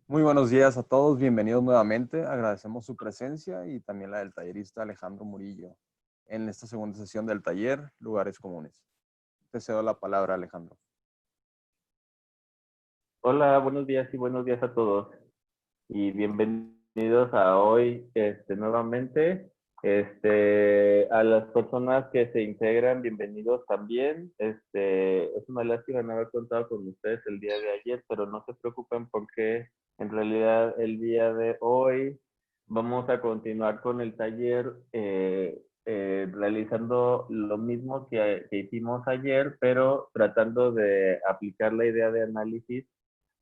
Muy buenos días a todos, bienvenidos nuevamente. Agradecemos su presencia y también la del tallerista Alejandro Murillo en esta segunda sesión del taller Lugares Comunes. Te cedo la palabra, Alejandro. Hola, buenos días y buenos días a todos. Y bienvenidos a hoy nuevamente. A las personas que se integran, bienvenidos también. Es una lástima no haber contado con ustedes el día de ayer, pero no se preocupen porque en realidad el día de hoy vamos a continuar con el taller realizando lo mismo que hicimos ayer, pero tratando de aplicar la idea de análisis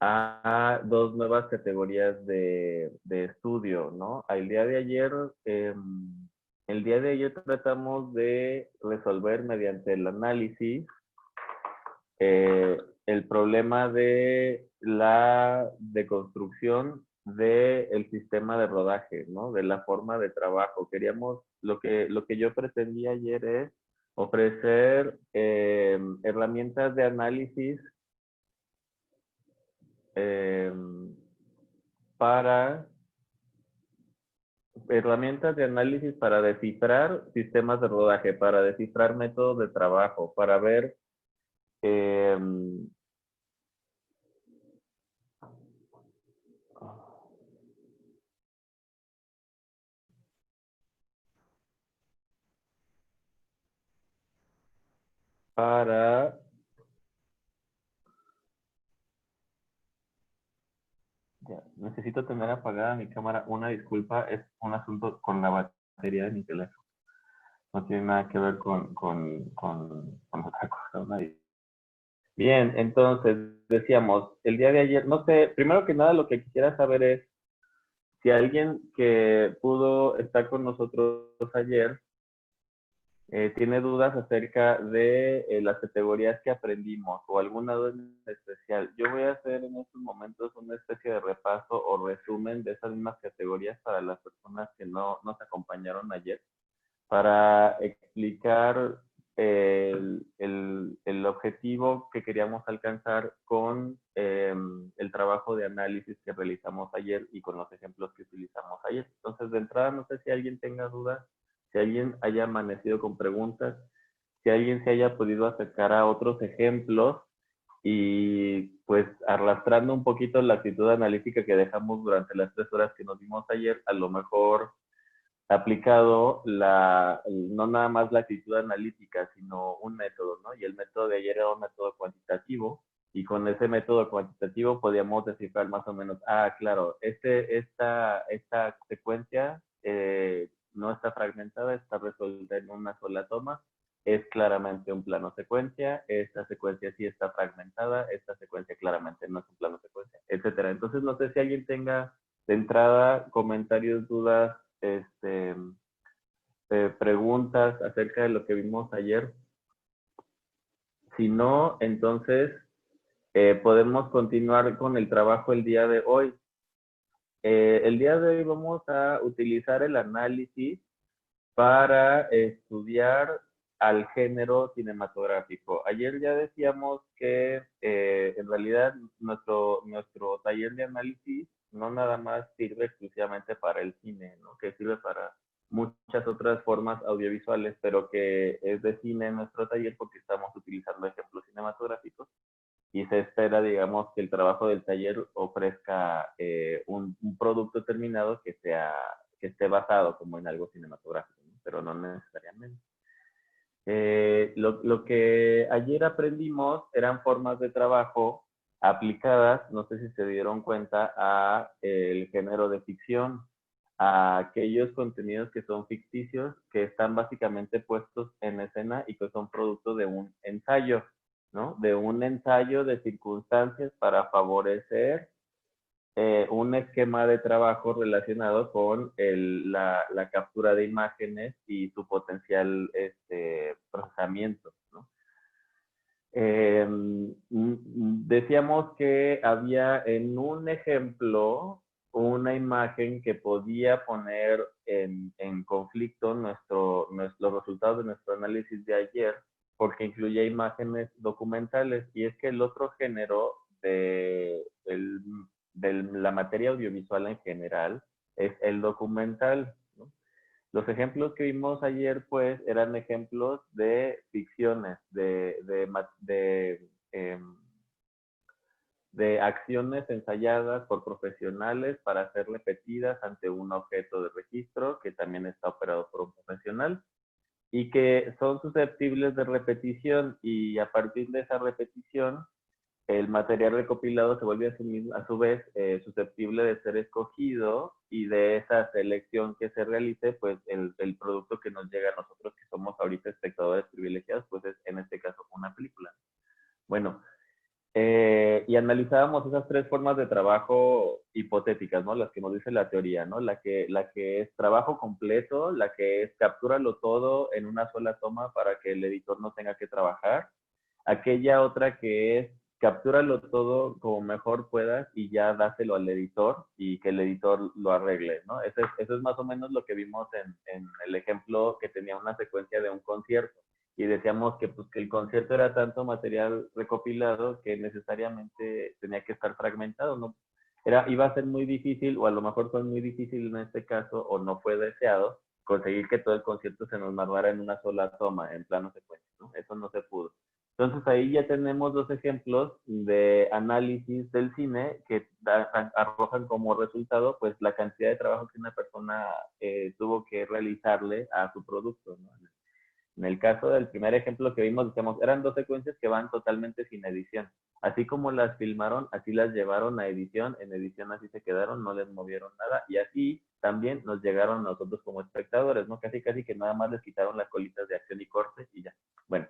a dos nuevas categorías de estudio, ¿no? El día de ayer tratamos de resolver mediante el análisis el problema de la deconstrucción del sistema de rodaje, ¿no? De la forma de trabajo. Lo que yo pretendía ayer es ofrecer herramientas de análisis eh, para herramientas de análisis para descifrar sistemas de rodaje, para descifrar métodos de trabajo, para ver eh, para ya, necesito tener apagada mi cámara. Una disculpa, es un asunto con la batería de mi teléfono. No tiene nada que ver con otra cosa. Bien, entonces decíamos, el día de ayer, no sé, primero que nada lo que quisiera saber es si alguien que pudo estar con nosotros ayer tiene dudas acerca de las categorías que aprendimos o alguna duda en especial. Yo voy a hacer en estos momentos una especie de repaso o resumen de esas mismas categorías para las personas que no nos acompañaron ayer, para explicar el objetivo que queríamos alcanzar con el trabajo de análisis que realizamos ayer y con los ejemplos que utilizamos ayer. Entonces, de entrada, no sé si alguien tenga dudas, si alguien haya amanecido con preguntas, si alguien se haya podido acercar a otros ejemplos y pues arrastrando un poquito la actitud analítica que dejamos durante las 3 horas que nos dimos ayer, a lo mejor aplicado no nada más la actitud analítica, sino un método, ¿no? Y el método de ayer era un método cuantitativo, y con ese método cuantitativo podíamos descifrar más o menos, claro, esta secuencia no está fragmentada, está resuelta en una sola toma, es claramente un plano secuencia, esta secuencia sí está fragmentada, esta secuencia claramente no es un plano secuencia, etcétera. Entonces, no sé si alguien tenga de entrada comentarios, dudas, preguntas acerca de lo que vimos ayer. Si no, entonces podemos continuar con el trabajo el día de hoy. El día de hoy vamos a utilizar el análisis para estudiar al género cinematográfico. Ayer ya decíamos que en realidad nuestro taller de análisis no nada más sirve exclusivamente para el cine, ¿no? Que sirve para muchas otras formas audiovisuales, pero que es de cine en nuestro taller porque estamos utilizando ejemplos cinematográficos y se espera, digamos, que el trabajo del taller ofrezca un producto terminado que esté basado como en algo cinematográfico, ¿no? Pero no necesariamente. Lo que ayer aprendimos eran formas de trabajo aplicadas, no sé si se dieron cuenta, a el género de ficción, a aquellos contenidos que son ficticios, que están básicamente puestos en escena y que son producto de un ensayo, ¿no? De un ensayo de circunstancias para favorecer un esquema de trabajo relacionado con la captura de imágenes y su potencial procesamiento, ¿no? Decíamos que había en un ejemplo una imagen que podía poner en conflicto los resultados de nuestro análisis de ayer, porque incluía imágenes documentales, y es que el otro género la materia audiovisual en general es el documental, ¿no? Los ejemplos que vimos ayer, pues, eran ejemplos de ficciones, de acciones ensayadas por profesionales para ser repetidas ante un objeto de registro que también está operado por un profesional y que son susceptibles de repetición, y a partir de esa repetición el material recopilado se vuelve a su vez susceptible de ser escogido, y de esa selección que se realice, pues el producto que nos llega a nosotros, que somos ahorita espectadores privilegiados, pues es en este caso una película. Bueno, y analizábamos esas tres formas de trabajo hipotéticas, ¿no? Las que nos dice la teoría, ¿no? La que es trabajo completo, la que es captúralo todo en una sola toma para que el editor no tenga que trabajar. Aquella otra que es captúralo todo como mejor puedas y ya dáselo al editor y que el editor lo arregle, ¿no? Eso es más o menos lo que vimos en el ejemplo que tenía una secuencia de un concierto, y decíamos que, pues, que el concierto era tanto material recopilado que necesariamente tenía que estar fragmentado, ¿no? Iba a ser muy difícil, o a lo mejor fue muy difícil en este caso, o no fue deseado, conseguir que todo el concierto se nos narrara en una sola toma, en plano secuencia, ¿no? Eso no se pudo. Entonces ahí ya tenemos dos ejemplos de análisis del cine que arrojan como resultado, pues, la cantidad de trabajo que una persona tuvo que realizarle a su producto, ¿no? En el caso del primer ejemplo que vimos, decíamos, eran dos secuencias que van totalmente sin edición. Así como las filmaron, así las llevaron a edición, en edición así se quedaron, no les movieron nada, y así también nos llegaron a nosotros como espectadores, ¿no? Casi que nada más les quitaron las colitas de acción y corte y ya. Bueno,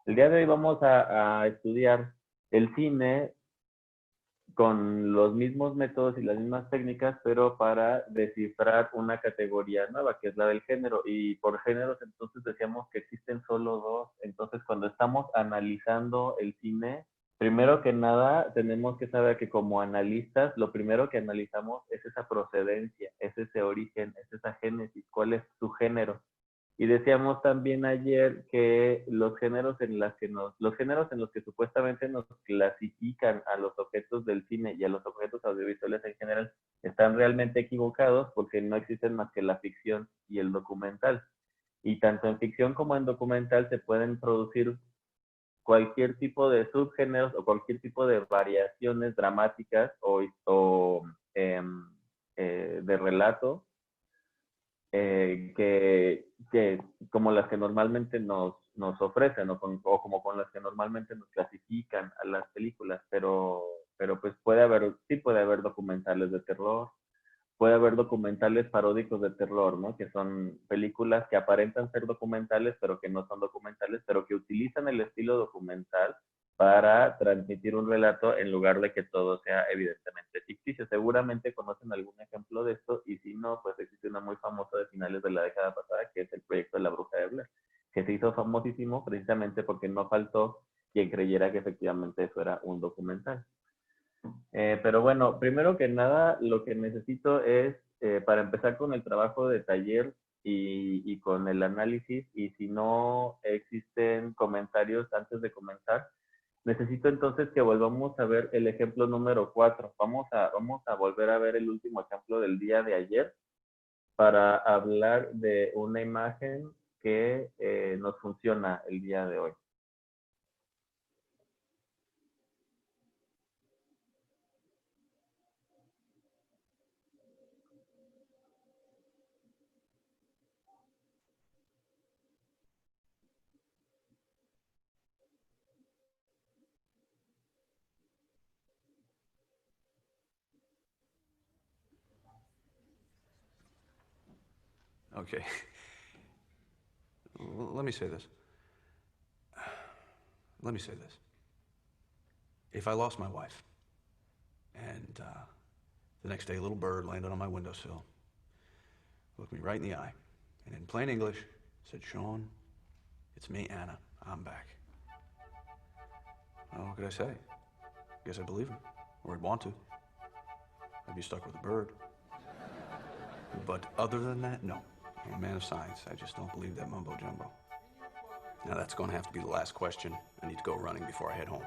el día de hoy vamos a estudiar el cine con los mismos métodos y las mismas técnicas, pero para descifrar una categoría nueva, que es la del género. Y por géneros, entonces decíamos que existen solo dos. Entonces, cuando estamos analizando el cine, primero que nada, tenemos que saber que como analistas, lo primero que analizamos es esa procedencia, es ese origen, es esa génesis, cuál es su género. Y decíamos también ayer que los géneros los géneros en los que supuestamente nos clasifican a los objetos del cine y a los objetos audiovisuales en general están realmente equivocados, porque no existen más que la ficción y el documental. Y tanto en ficción como en documental se pueden producir cualquier tipo de subgéneros o cualquier tipo de variaciones dramáticas de relato, que como las que normalmente nos ofrecen, o como con las que normalmente nos clasifican a las películas, pero pues sí puede haber documentales de terror, puede haber documentales paródicos de terror, ¿no? Que son películas que aparentan ser documentales, pero que no son documentales, pero que utilizan el estilo documental para transmitir un relato en lugar de que todo sea evidentemente ficticio. Seguramente conocen algún ejemplo de esto, y si no, pues existe una muy famosa de finales de la década pasada, que es el proyecto de La Bruja de Blair, que se hizo famosísimo precisamente porque no faltó quien creyera que efectivamente eso era un documental. Pero bueno, primero que nada, lo que necesito es, para empezar con el trabajo de taller y con el análisis, y si no existen comentarios antes de comenzar, necesito entonces que volvamos a ver el ejemplo número 4. Vamos a volver a ver el último ejemplo del día de ayer para hablar de una imagen que nos funciona el día de hoy. Okay. Let me say this. Let me say this. If I lost my wife, and the next day a little bird landed on my windowsill, looked me right in the eye, and in plain English said, "Sean, it's me, Anna. I'm back." Well, what could I say? I guess I believe him, or I'd want to. I'd be stuck with a bird. But other than that, no. I'm a man of science. I just don't believe that mumbo jumbo. Now that's going to have to be the last question. I need to go running before I head home.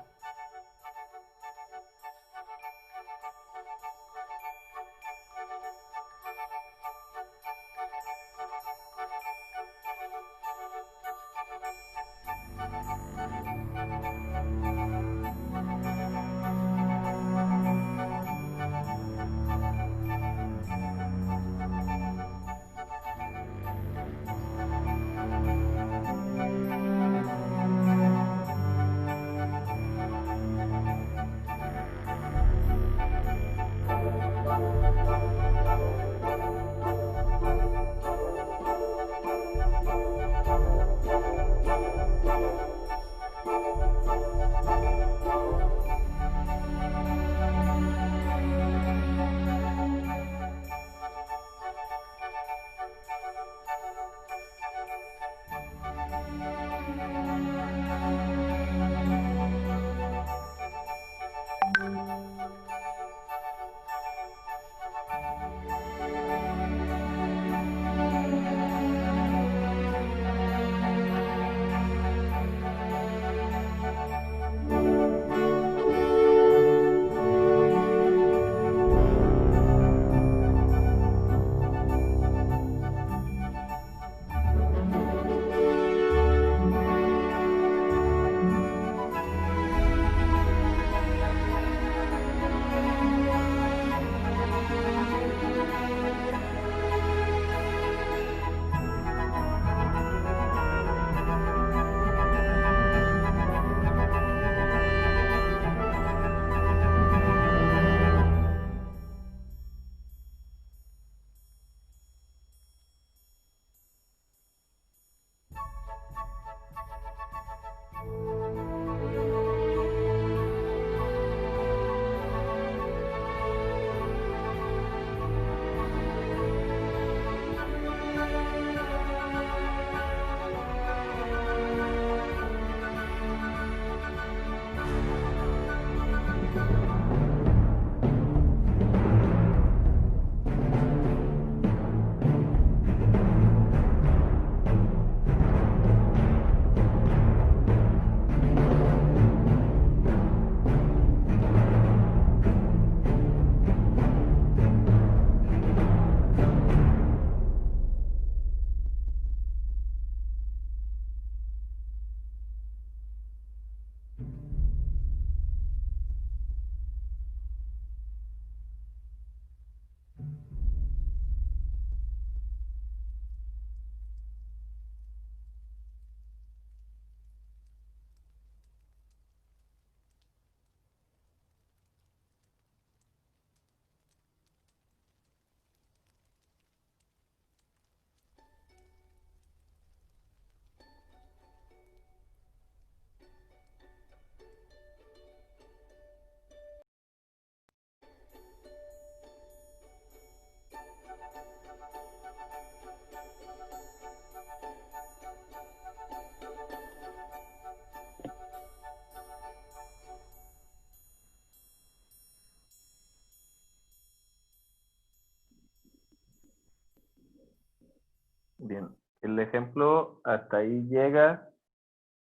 Bien, el ejemplo hasta ahí llega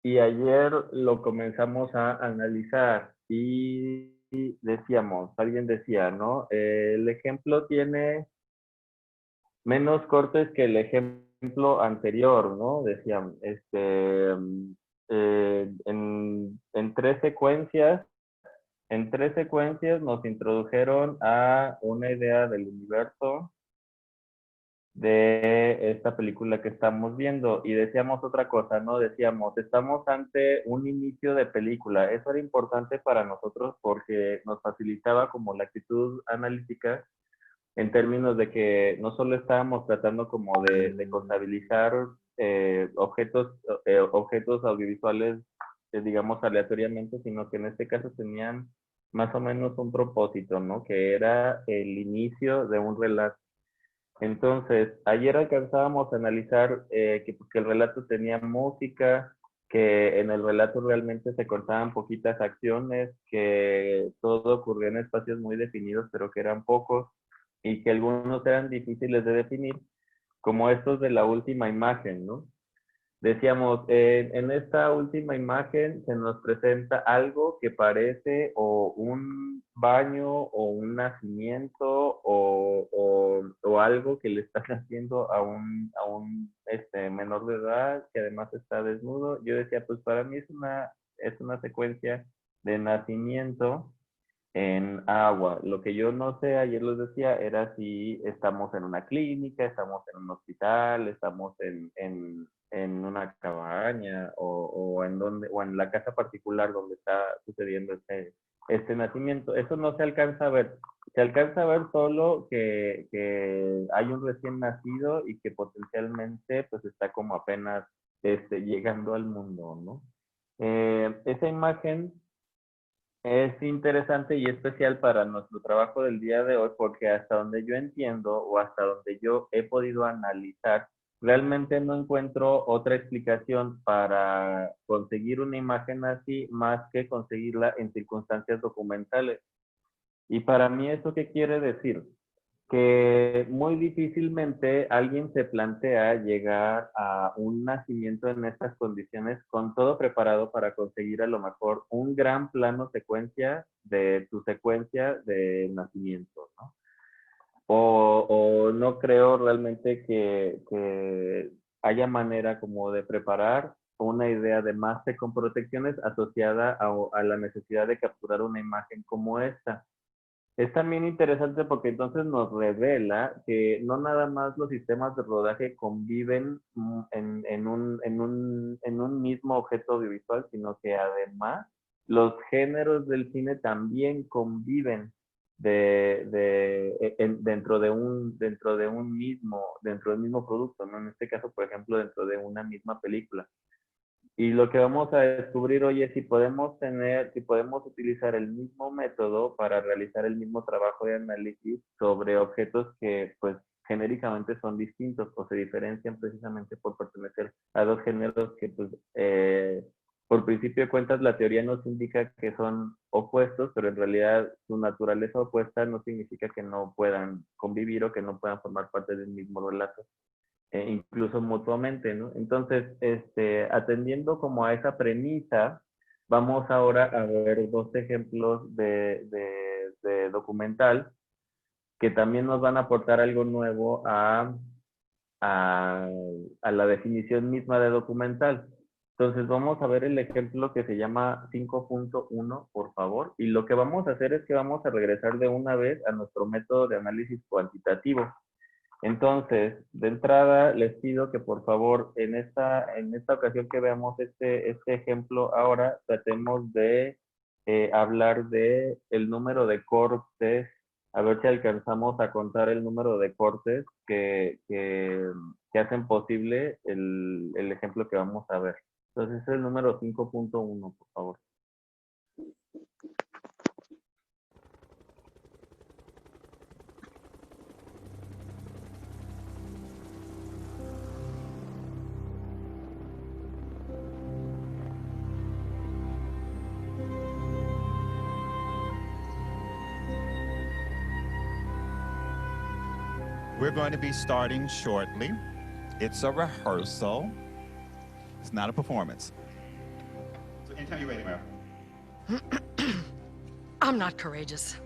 y ayer lo comenzamos a analizar y decíamos, alguien decía, ¿no? El ejemplo tiene menos cortes que el ejemplo anterior, ¿no? Decían, en tres secuencias nos introdujeron a una idea del universo de esta película que estamos viendo y decíamos otra cosa, ¿no? Decíamos, estamos ante un inicio de película. Eso era importante para nosotros porque nos facilitaba como la actitud analítica en términos de que no solo estábamos tratando como de contabilizar objetos audiovisuales, digamos, aleatoriamente, sino que en este caso tenían más o menos un propósito, ¿no? Que era el inicio de un relato. Entonces, ayer alcanzábamos a analizar que el relato tenía música, que en el relato realmente se contaban poquitas acciones, que todo ocurría en espacios muy definidos, pero que eran pocos, y que algunos eran difíciles de definir, como estos de la última imagen, ¿no? Decíamos, en esta última imagen se nos presenta algo que parece o un baño o un nacimiento o algo que le están haciendo a un menor de edad que además está desnudo. Yo decía, pues para mí es una secuencia de nacimiento en agua. Lo que yo no sé, ayer les decía, era si estamos en una clínica, estamos en un hospital, estamos en una cabaña o en donde, o en la casa particular donde está sucediendo este nacimiento. Eso no se alcanza a ver. Se alcanza a ver solo que hay un recién nacido y que potencialmente pues está como apenas llegando al mundo, ¿no? Esa imagen es interesante y especial para nuestro trabajo del día de hoy porque hasta donde yo entiendo o hasta donde yo he podido analizar, realmente no encuentro otra explicación para conseguir una imagen así más que conseguirla en circunstancias documentales. Y para mí, ¿eso qué quiere decir? Que muy difícilmente alguien se plantea llegar a un nacimiento en estas condiciones con todo preparado para conseguir a lo mejor un gran plano secuencia de tu secuencia de nacimiento, ¿no? O no creo realmente que haya manera como de preparar una idea de máster con protecciones asociada a la necesidad de capturar una imagen como esta. Es también interesante porque entonces nos revela que no nada más los sistemas de rodaje conviven en un mismo objeto audiovisual, sino que además los géneros del cine también conviven dentro del mismo producto, ¿no? En este caso, por ejemplo, dentro de una misma película. Y lo que vamos a descubrir hoy es si podemos utilizar el mismo método para realizar el mismo trabajo de análisis sobre objetos que, pues, genéricamente son distintos o se diferencian precisamente por pertenecer a dos géneros que, pues, por principio de cuentas, la teoría nos indica que son opuestos, pero en realidad su naturaleza opuesta no significa que no puedan convivir o que no puedan formar parte del mismo relato incluso mutuamente, ¿no? Entonces, atendiendo como a esa premisa, vamos ahora a ver dos ejemplos de documental que también nos van a aportar algo nuevo a, a la definición misma de documental. Entonces, vamos a ver el ejemplo que se llama 5.1, por favor, y lo que vamos a hacer es que vamos a regresar de una vez a nuestro método de análisis cuantitativo. Entonces, de entrada, les pido que por favor, en esta ocasión que veamos este ejemplo, ahora tratemos de hablar de el número de cortes, a ver si alcanzamos a contar el número de cortes que hacen posible el ejemplo que vamos a ver. Entonces, es el número 5.1, por favor. We're going to be starting shortly. It's a rehearsal. It's not a performance. So anytime you're ready, Mara. I'm not courageous.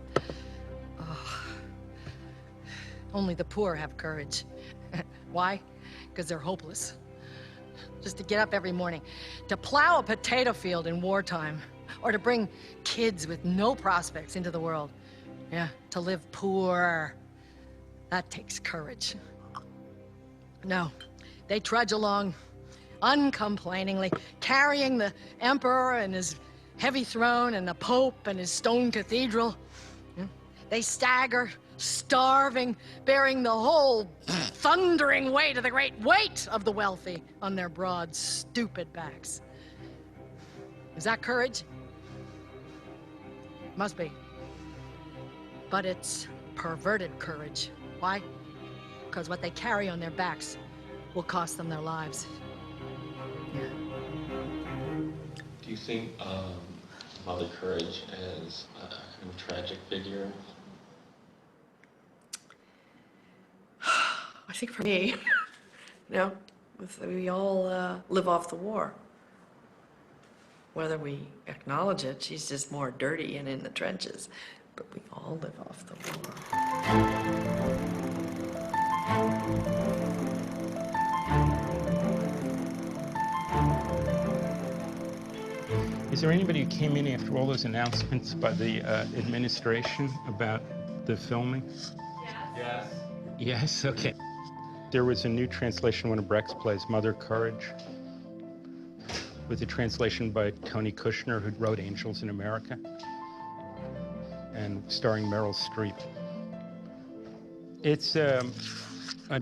Oh. Only the poor have courage. Why? Because they're hopeless. Just to get up every morning, to plow a potato field in wartime, or to bring kids with no prospects into the world. Yeah, to live poor. That takes courage. No, they trudge along uncomplainingly, carrying the emperor and his heavy throne and the pope and his stone cathedral. They stagger, starving, bearing the whole thundering weight of the great weight of the wealthy on their broad, stupid backs. Is that courage? Must be. But it's perverted courage. Why? Because what they carry on their backs will cost them their lives. Yeah. Do you think Mother Courage as a kind of tragic figure? I think for me, we all live off the war. Whether we acknowledge it, she's just more dirty and in the trenches. But we all live off the war. Is there anybody who came in after all those announcements by the administration about the filming? Yes. Yes, okay. There was a new translation of one of Brecht's plays, Mother Courage, with a translation by Tony Kushner, who wrote Angels in America, and starring Meryl Streep. It's a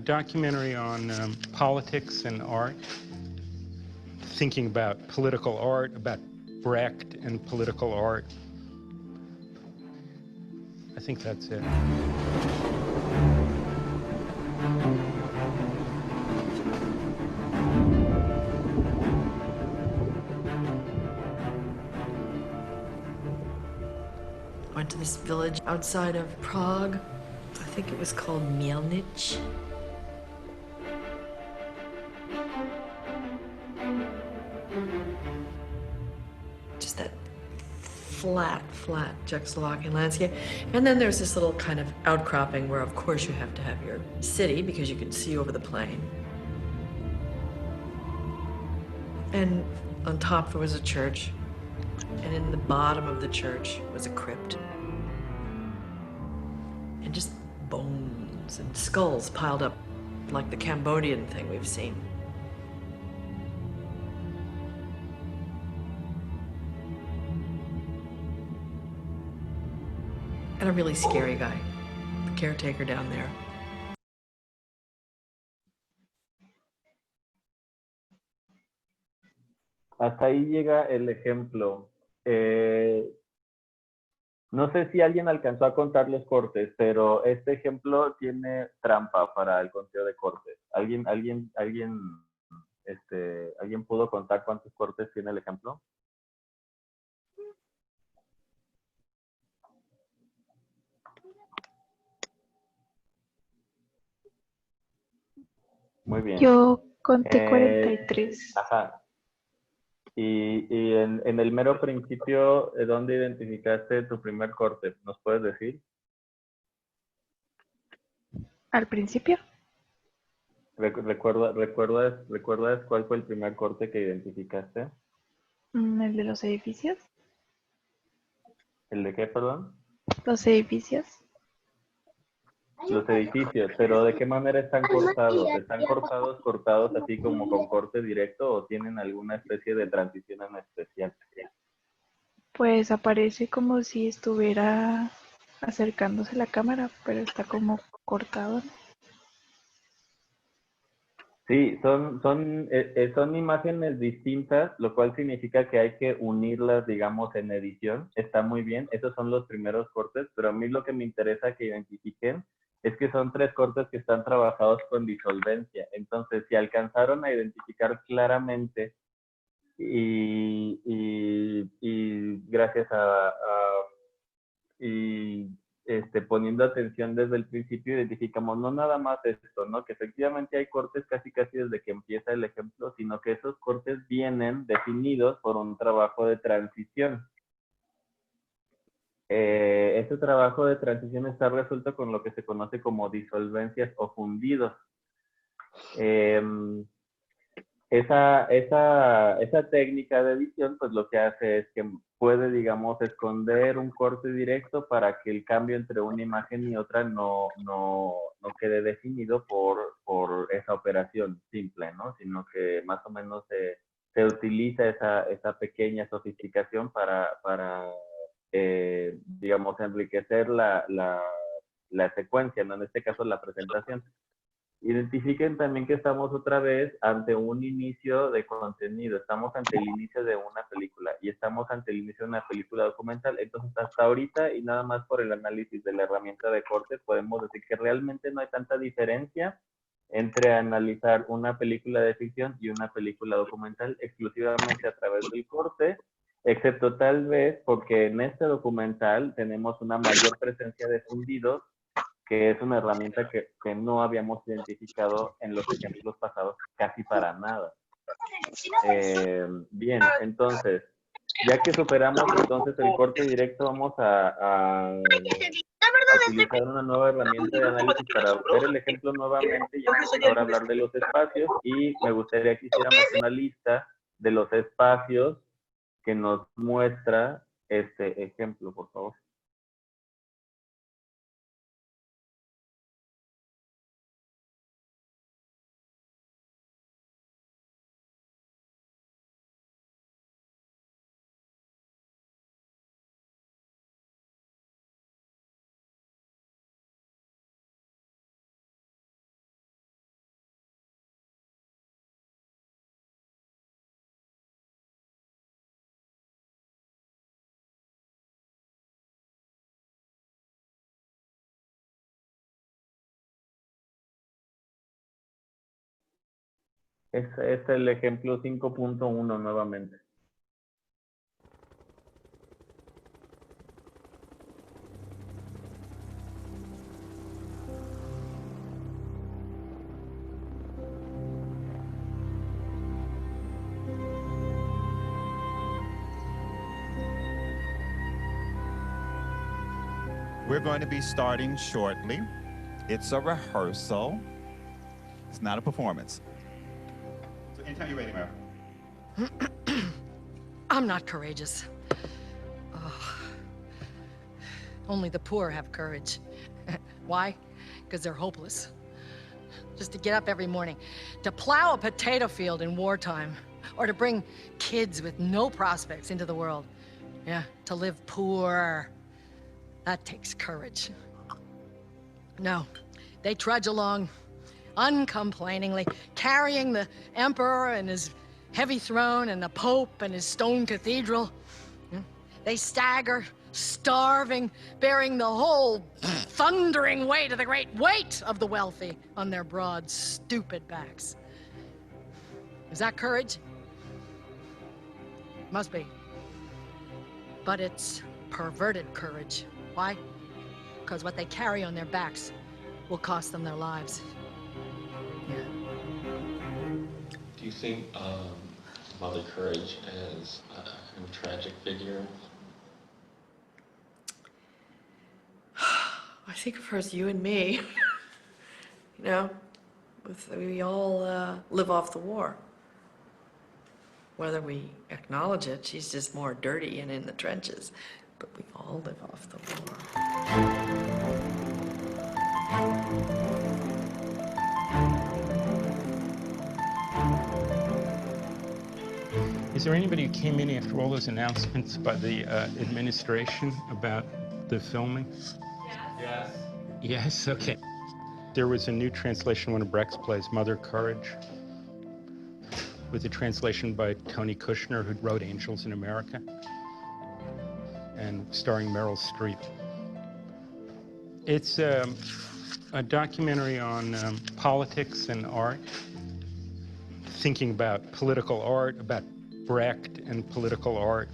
documentary on politics and art, thinking about political art, about Brecht and political art. I think that's it. Went to this village outside of Prague. I think it was called Mielnich. Just that flat Czechoslovakian landscape. And then there's this little kind of outcropping where, of course, you have to have your city because you can see over the plain. And on top there was a church. And in the bottom of the church was a crypt. And just bones and skulls piled up like the Cambodian thing we've seen. And a really scary guy, the caretaker down there. Hasta ahí llega el ejemplo. No sé si alguien alcanzó a contar los cortes, pero este ejemplo tiene trampa para el conteo de cortes. ¿Alguien pudo contar cuántos cortes tiene el ejemplo? Muy bien. Yo conté 43. Ajá. Y en el mero principio, ¿dónde identificaste tu primer corte? ¿Nos puedes decir? ¿Al principio? ¿Recuerdas cuál fue el primer corte que identificaste? ¿El de los edificios? ¿El de qué, perdón? Los edificios. Los edificios, pero ¿de qué manera están cortados? ¿Están cortados así como con corte directo o tienen alguna especie de transición en especial? Pues aparece como si estuviera acercándose la cámara, pero está como cortado. Sí, son imágenes distintas, lo cual significa que hay que unirlas, digamos, en edición. Está muy bien, esos son los primeros cortes, pero a mí lo que me interesa que identifiquen es que son 3 cortes que están trabajados con disolvencia. Entonces, si alcanzaron a identificar claramente y gracias poniendo atención desde el principio, identificamos no nada más esto, ¿no? Que efectivamente hay cortes casi desde que empieza el ejemplo, sino que esos cortes vienen definidos por un trabajo de transición. Este trabajo de transición está resuelto con lo que se conoce como disolvencias o fundidos. Esa técnica de edición, pues lo que hace es que puede, digamos, esconder un corte directo para que el cambio entre una imagen y otra no quede definido por esa operación simple, ¿no? Sino que más o menos se utiliza esa pequeña sofisticación para digamos, enriquecer la secuencia, ¿no? En este caso, la presentación. Identifiquen también que estamos otra vez ante un inicio de contenido, estamos ante el inicio de una película y estamos ante el inicio de una película documental. Entonces, hasta ahorita y nada más por el análisis de la herramienta de corte, podemos decir que realmente no hay tanta diferencia entre analizar una película de ficción y una película documental exclusivamente a través del corte, excepto tal vez porque en este documental tenemos una mayor presencia de fundidos, que es una herramienta que no habíamos identificado en los ejemplos pasados casi para nada. Bien, entonces, ya que superamos entonces el corte directo, vamos a utilizar una nueva herramienta de análisis para ver el ejemplo nuevamente y ahora hablar de los espacios, y me gustaría que hiciéramos una lista de los espacios que nos muestra este ejemplo, por favor. Este es el ejemplo 5.1 nuevamente. We're going to be starting shortly. It's a rehearsal. It's not a performance. So anytime you're ready, Meryl. I'm not courageous. Oh. Only the poor have courage. Why? Because they're hopeless. Just to get up every morning, to plow a potato field in wartime, or to bring kids with no prospects into the world. Yeah, to live poor. That takes courage. No, they trudge along uncomplainingly, carrying the emperor and his heavy throne and the pope and his stone cathedral. They stagger, starving, bearing the whole thundering weight of the great weight of the wealthy on their broad, stupid backs. Is that courage? Must be. But it's perverted courage. Why? Because what they carry on their backs will cost them their lives. Yeah. Do you think Mother Courage as a kind of tragic figure? I think of her as you and me. You know, we all live off the war. Whether we acknowledge it, she's just more dirty and in the trenches. But we all live off the war. Is there anybody who came in after all those announcements by the administration about the filming? Yes. Yes, okay. There was a new translation of one of Brecht's plays, Mother Courage, with a translation by Tony Kushner, who wrote Angels in America, and starring Meryl Streep. It's a documentary on politics and art, thinking about political art, about Brecht and political art.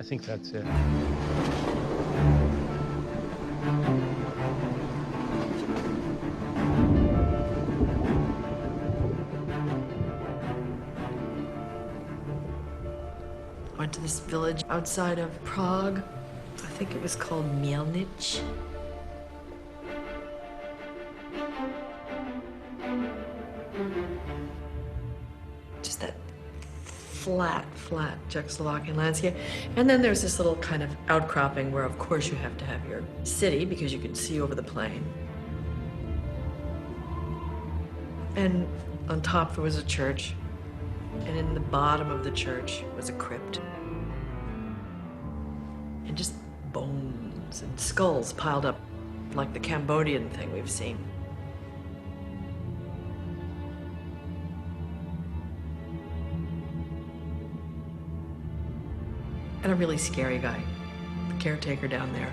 I think that's it. Went to this village outside of Prague. I think it was called Mielnich. Just that flat Czechoslovakian landscape. And then there's this little kind of outcropping where, of course, you have to have your city because you can see over the plain. And on top there was a church. And in the bottom of the church was a crypt. And just bones and skulls piled up like the Cambodian thing we've seen. And a really scary guy, the caretaker down there.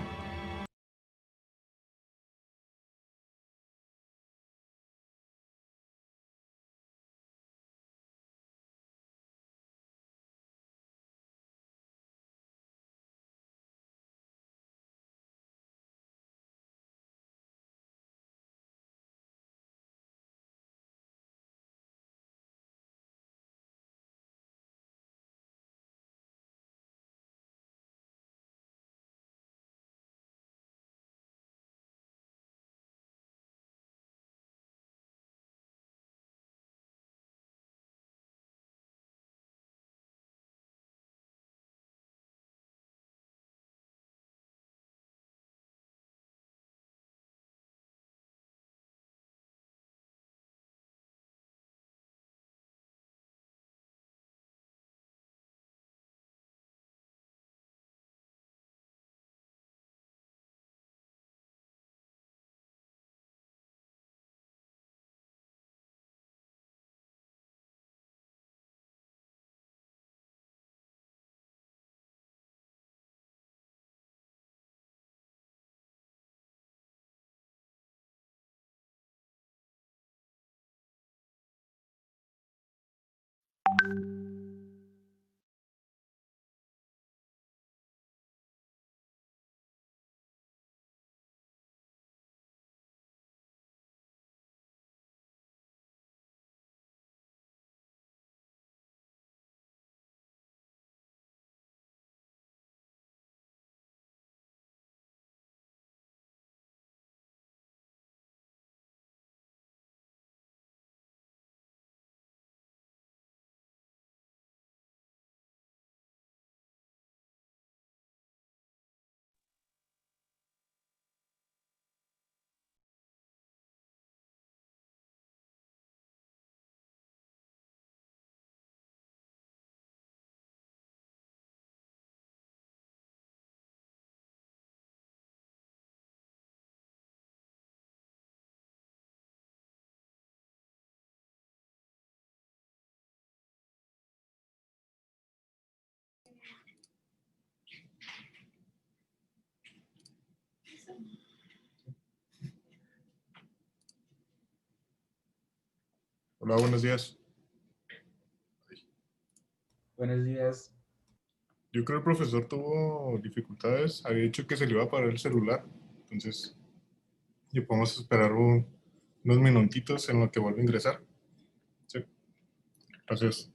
Hola, buenos días. Buenos días. Yo creo que el profesor tuvo dificultades. Había dicho que se le iba a parar el celular. Entonces, y podemos esperar unos minutitos en lo que vuelve a ingresar. Sí. Gracias.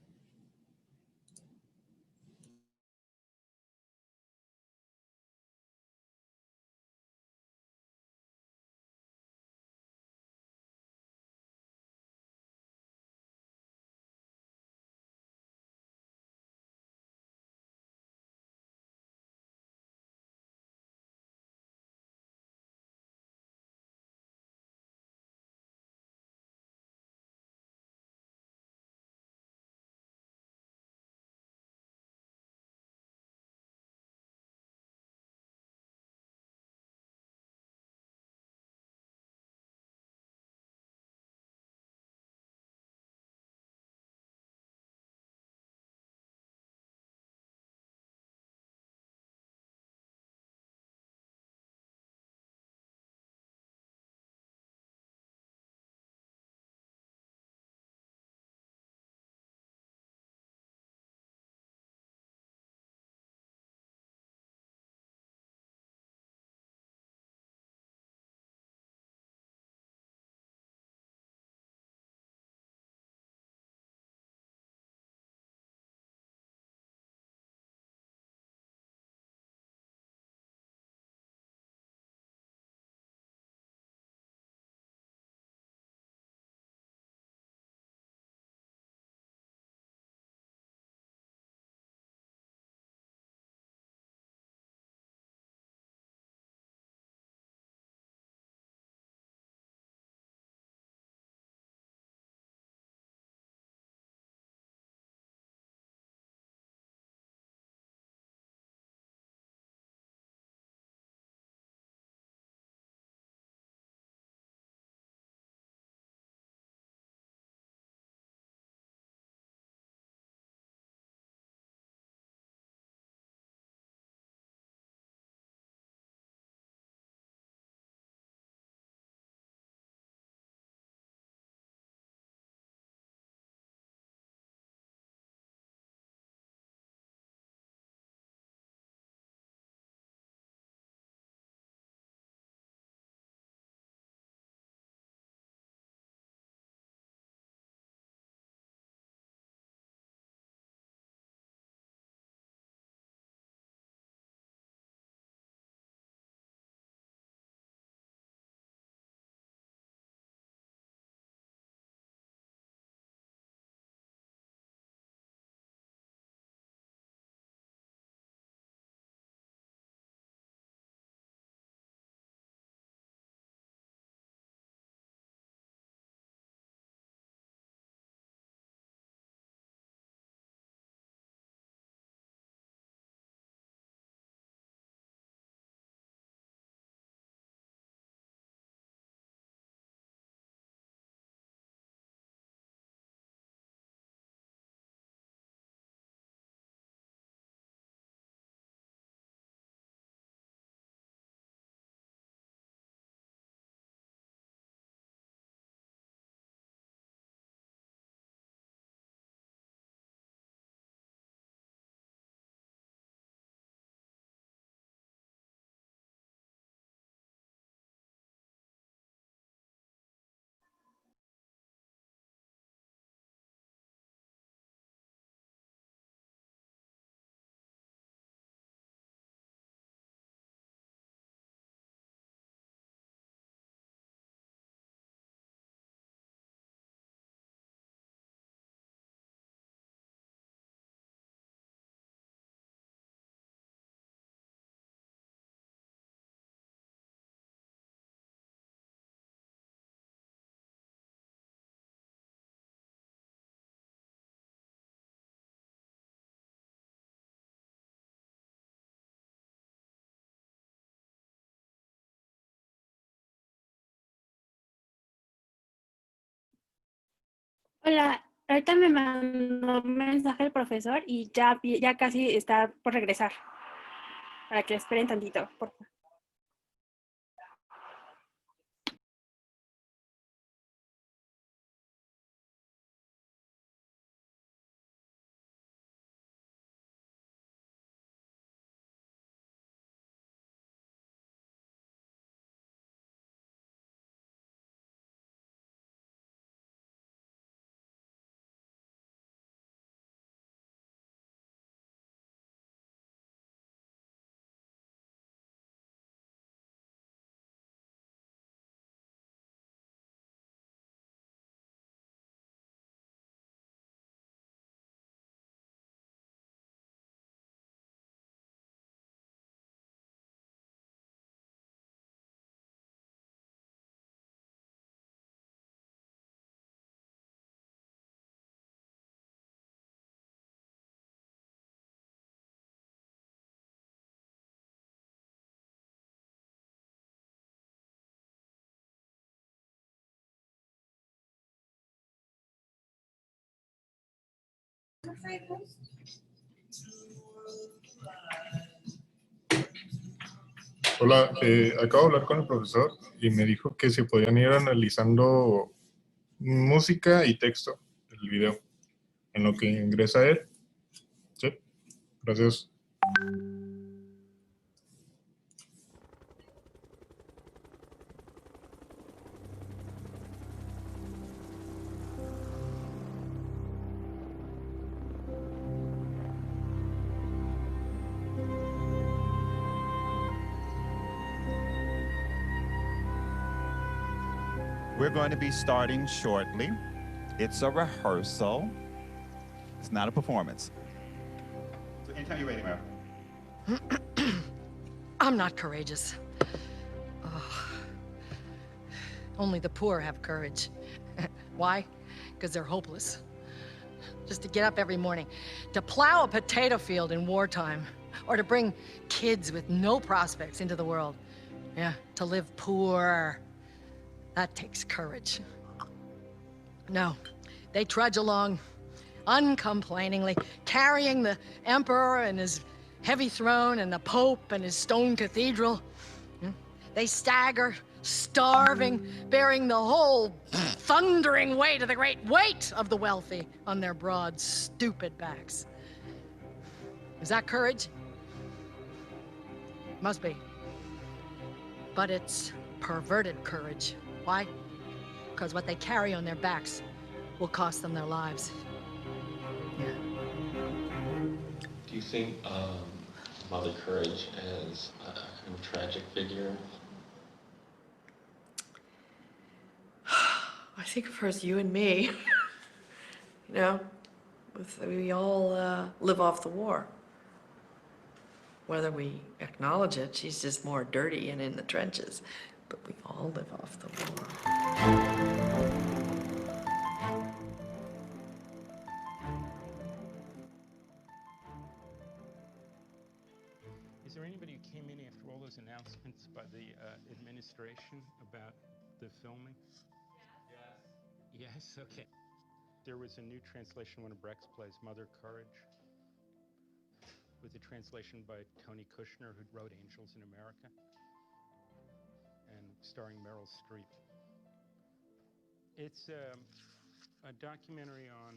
Hola, ahorita me mandó un mensaje el profesor y ya casi está por regresar. Para que esperen tantito, por favor. Hola, acabo de hablar con el profesor y me dijo que se podían ir analizando música y texto del video en lo que ingresa él. Sí, gracias. We're going to be starting shortly. It's a rehearsal. It's not a performance. So anytime you're ready, Mara. I'm not courageous. Oh. Only the poor have courage. Why? Because they're hopeless. Just to get up every morning, to plow a potato field in wartime, or to bring kids with no prospects into the world. Yeah, to live poor. That takes courage. No, they trudge along uncomplainingly, carrying the emperor and his heavy throne and the pope and his stone cathedral. They stagger, starving, bearing the whole thundering weight of the great weight of the wealthy on their broad, stupid backs. Is that courage? Must be. But it's perverted courage. Why? Because what they carry on their backs will cost them their lives. Yeah. Do you think Mother Courage as a kind of tragic figure? I think of her as you and me. You know, we all live off the war. Whether we acknowledge it, she's just more dirty and in the trenches. But we all live off the war. Is there anybody who came in after all those announcements by the administration about the filming? Yes. Yes? Okay. There was a new translation of one of Brecht's plays, Mother Courage, with a translation by Tony Kushner, who wrote Angels in America, and starring Meryl Streep. It's a documentary on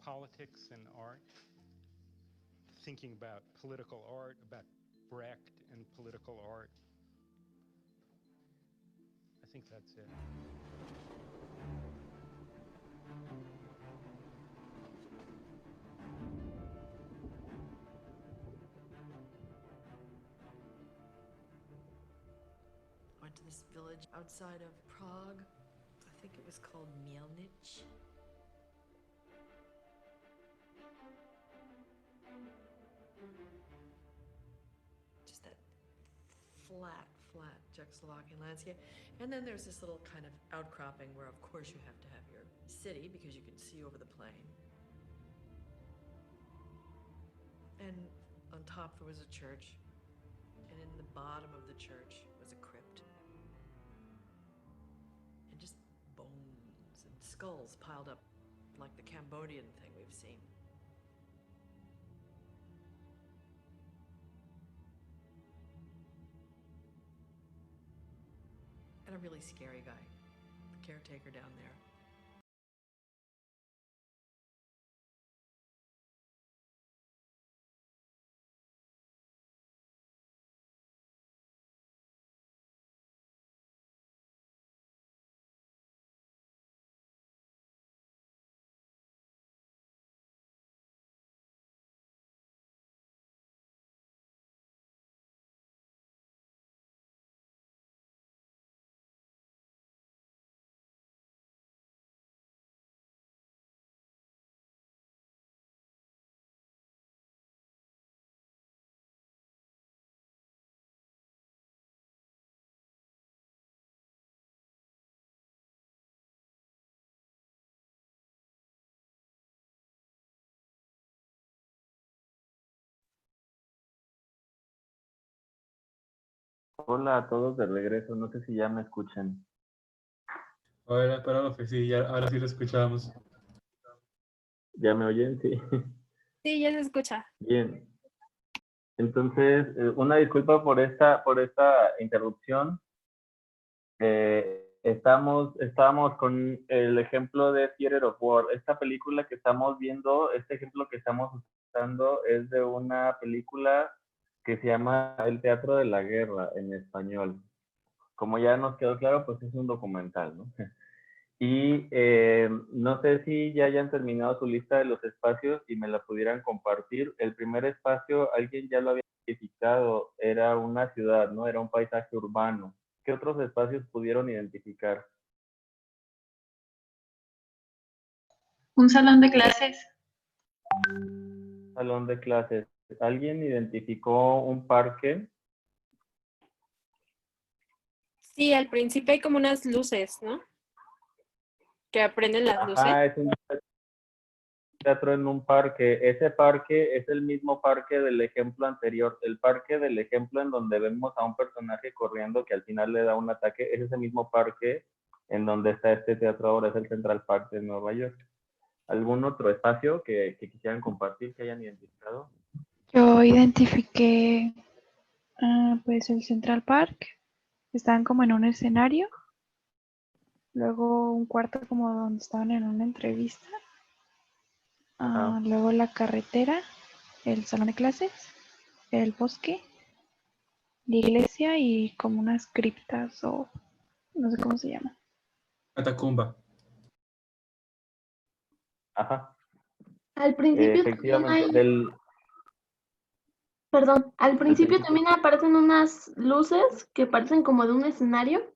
politics and art, thinking about political art, about Brecht and political art. I think that's it. Went to this village outside of Prague. I think it was called Mielnich. Just that flat Czechoslovakian landscape. And then there's this little kind of outcropping where, of course, you have to have your city because you can see over the plain. And on top there was a church. And in the bottom of the church was a crypt. And just bones and skulls piled up. like the Cambodian thing we've seen. And a really scary guy, the caretaker down there. Hola a todos de regreso, no sé si ya me escuchan. Hola, profe, sí, ya, ahora sí lo escuchamos. ¿Ya me oyen? Sí. Sí, ya se escucha. Bien. Entonces, una disculpa por esta interrupción. Estábamos con el ejemplo de Theater of War. Esta película que estamos viendo, este ejemplo que estamos usando es de una película que se llama El Teatro de la Guerra en español. Como ya nos quedó claro, pues es un documental, ¿no? Y no sé si ya hayan terminado su lista de los espacios y me la pudieran compartir. El primer espacio, alguien ya lo había identificado, era una ciudad, ¿no? Era un paisaje urbano. ¿Qué otros espacios pudieron identificar? Un salón de clases. Salón de clases. ¿Alguien identificó un parque? Sí, al principio hay como unas luces, ¿no? Que aprenden las luces. Ajá, es un teatro en un parque. Ese parque es el mismo parque del ejemplo anterior. El parque del ejemplo en donde vemos a un personaje corriendo que al final le da un ataque, es ese mismo parque en donde está este teatro ahora, es el Central Park de Nueva York. ¿Algún otro espacio que quisieran compartir, que hayan identificado? Yo identifiqué pues el Central Park. Estaban como en un escenario. Luego un cuarto como donde estaban en una entrevista. Luego la carretera, el salón de clases, el bosque, la iglesia y como unas criptas o no sé cómo se llama. Catacumba. Ajá. Al principio también Efectivamente, hay, perdón, al principio también aparecen unas luces que parecen como de un escenario.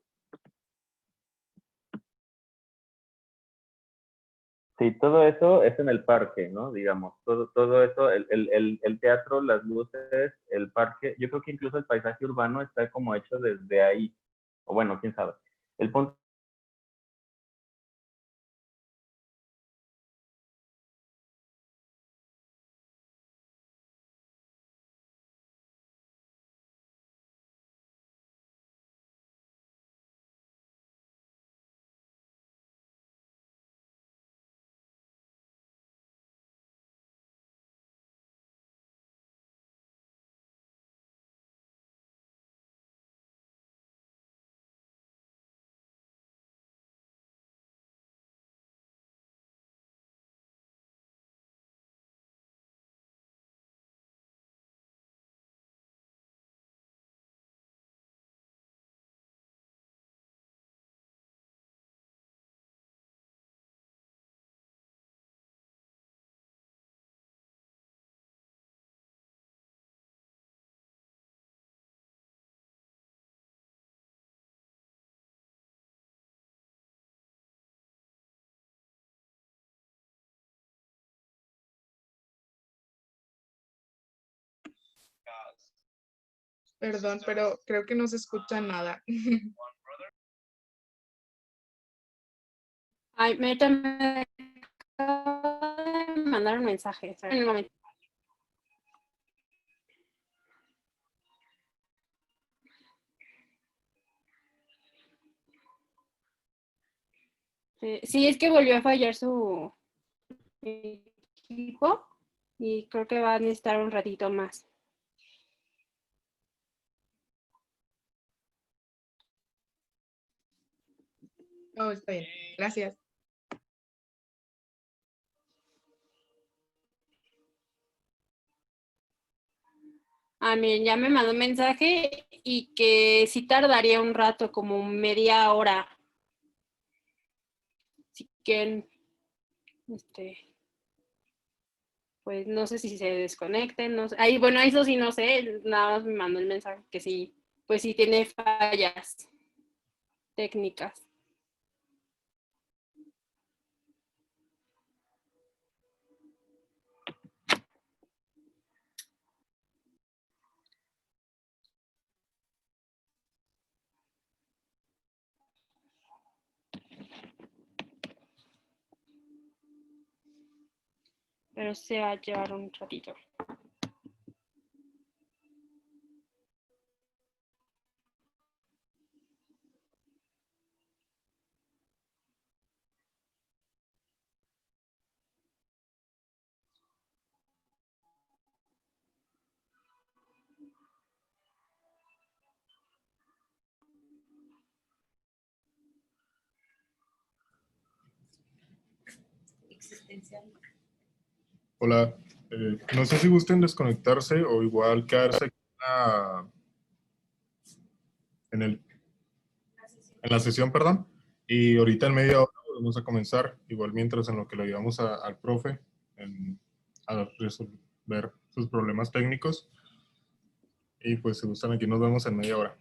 Sí, todo eso es en el parque, ¿no? Digamos, todo eso, el teatro, las luces, el parque, yo creo que incluso el paisaje urbano está como hecho desde ahí. O bueno, quién sabe. El punto Perdón, pero creo que no se escucha nada. Ay, me acaba de mandar un mensaje. Un momento. Sí, es que volvió a fallar su equipo y creo que va a necesitar un ratito más. Oh, está bien. Gracias. Miren, ya me mandó un mensaje y que sí tardaría un rato, como media hora. Así que, pues no sé si se desconecten, no sé. Ahí, bueno, eso sí no sé, nada más me mandó el mensaje que sí, pues sí tiene fallas técnicas. Pero se va a llevar un ratito. Hola, no sé si gusten desconectarse o igual quedarse en, el, en la sesión, perdón. Y ahorita en media hora vamos a comenzar, igual mientras en lo que le ayudamos al profe a resolver sus problemas técnicos. Y pues si gustan, aquí nos vemos en media hora.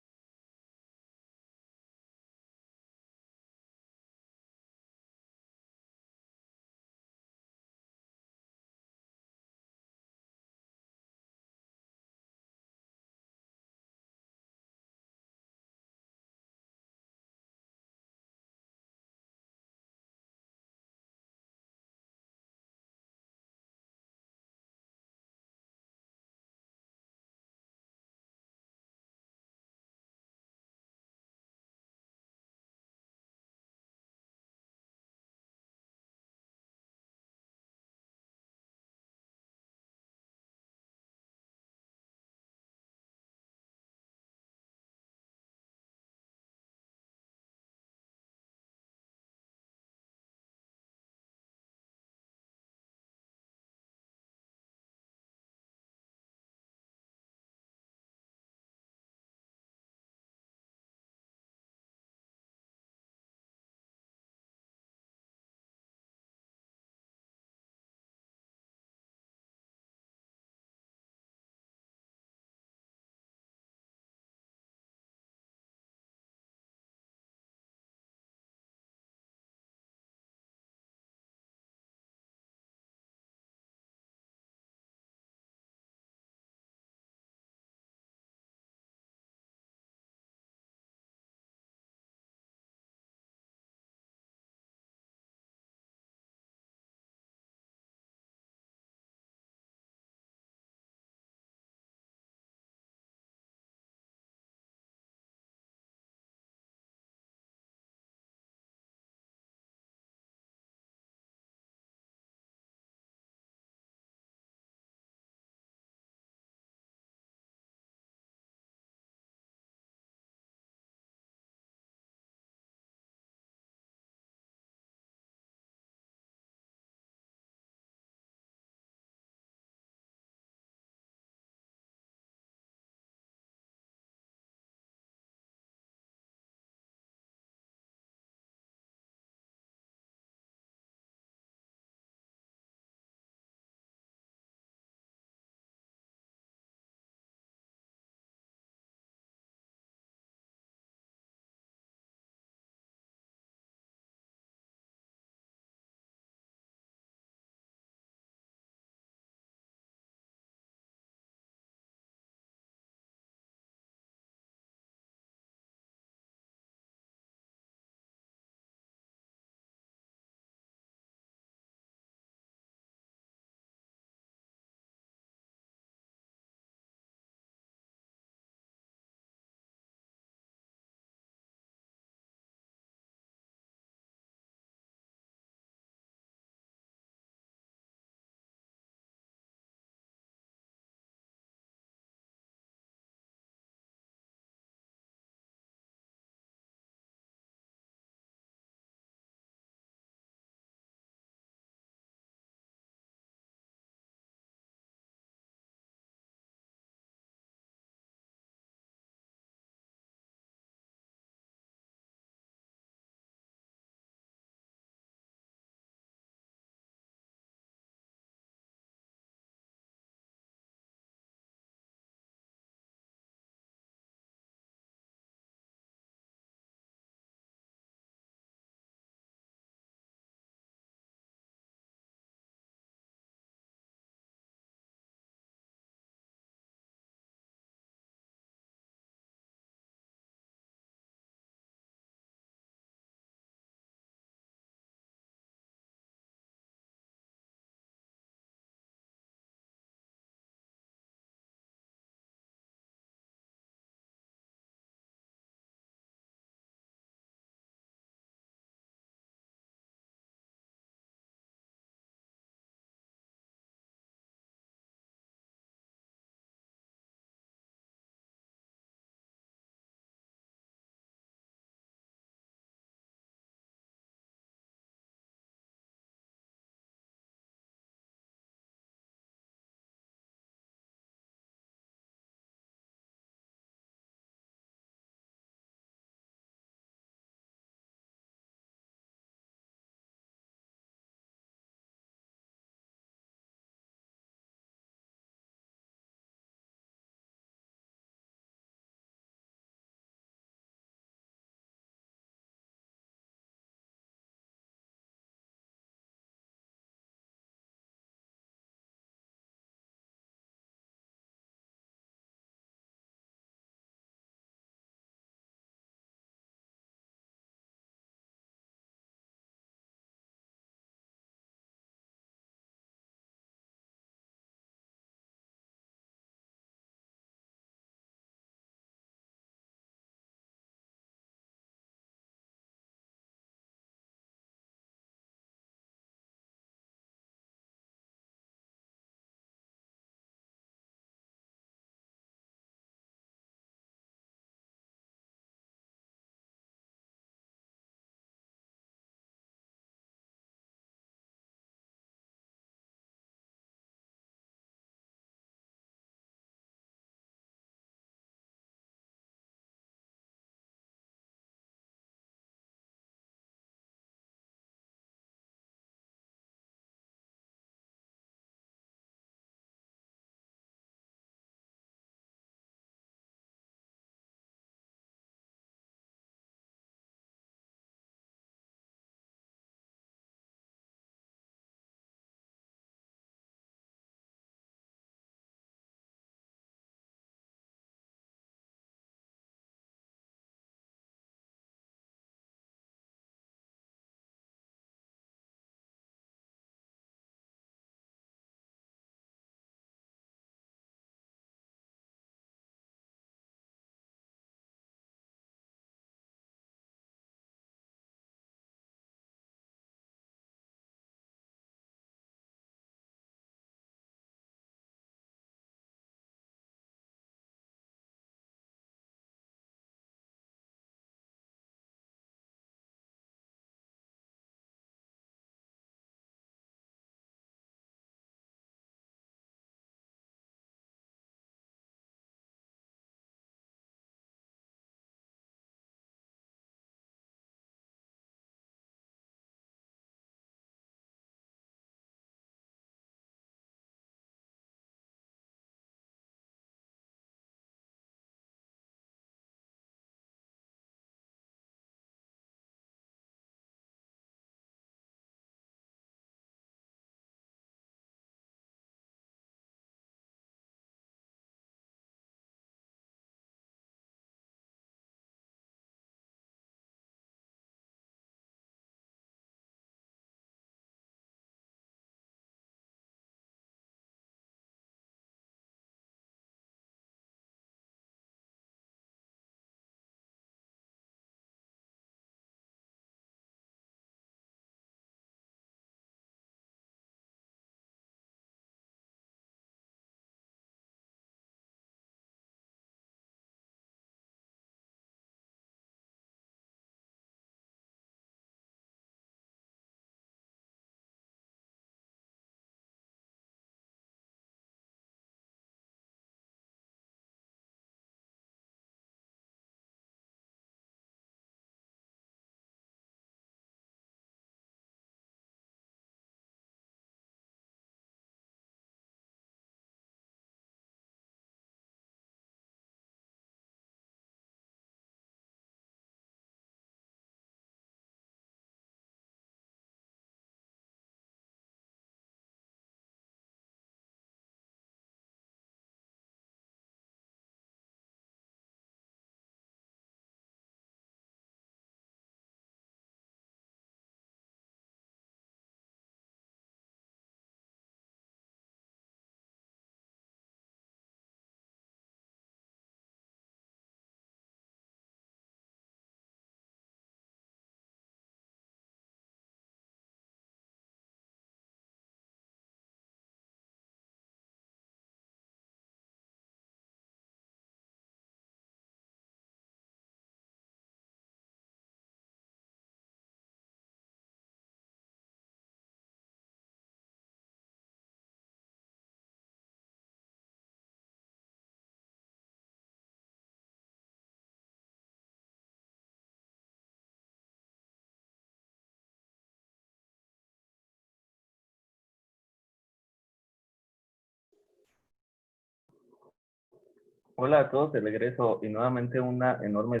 Hola a todos de regreso y nuevamente una enorme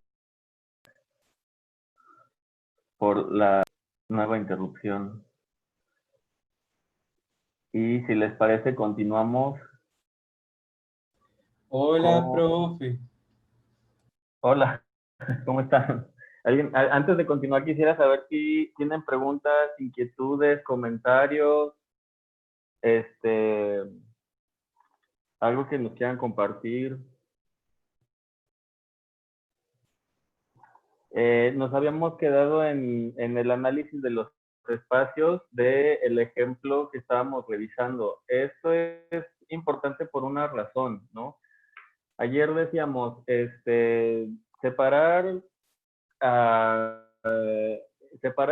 por la nueva interrupción. Y si les parece, continuamos. Hola, con... profe. Hola, ¿cómo están? Antes de continuar, quisiera saber si tienen preguntas, inquietudes, comentarios, algo que nos quieran compartir. Nos habíamos quedado en el análisis de los espacios del ejemplo que estábamos revisando. Esto es importante por una razón, ¿no? Ayer decíamos, separar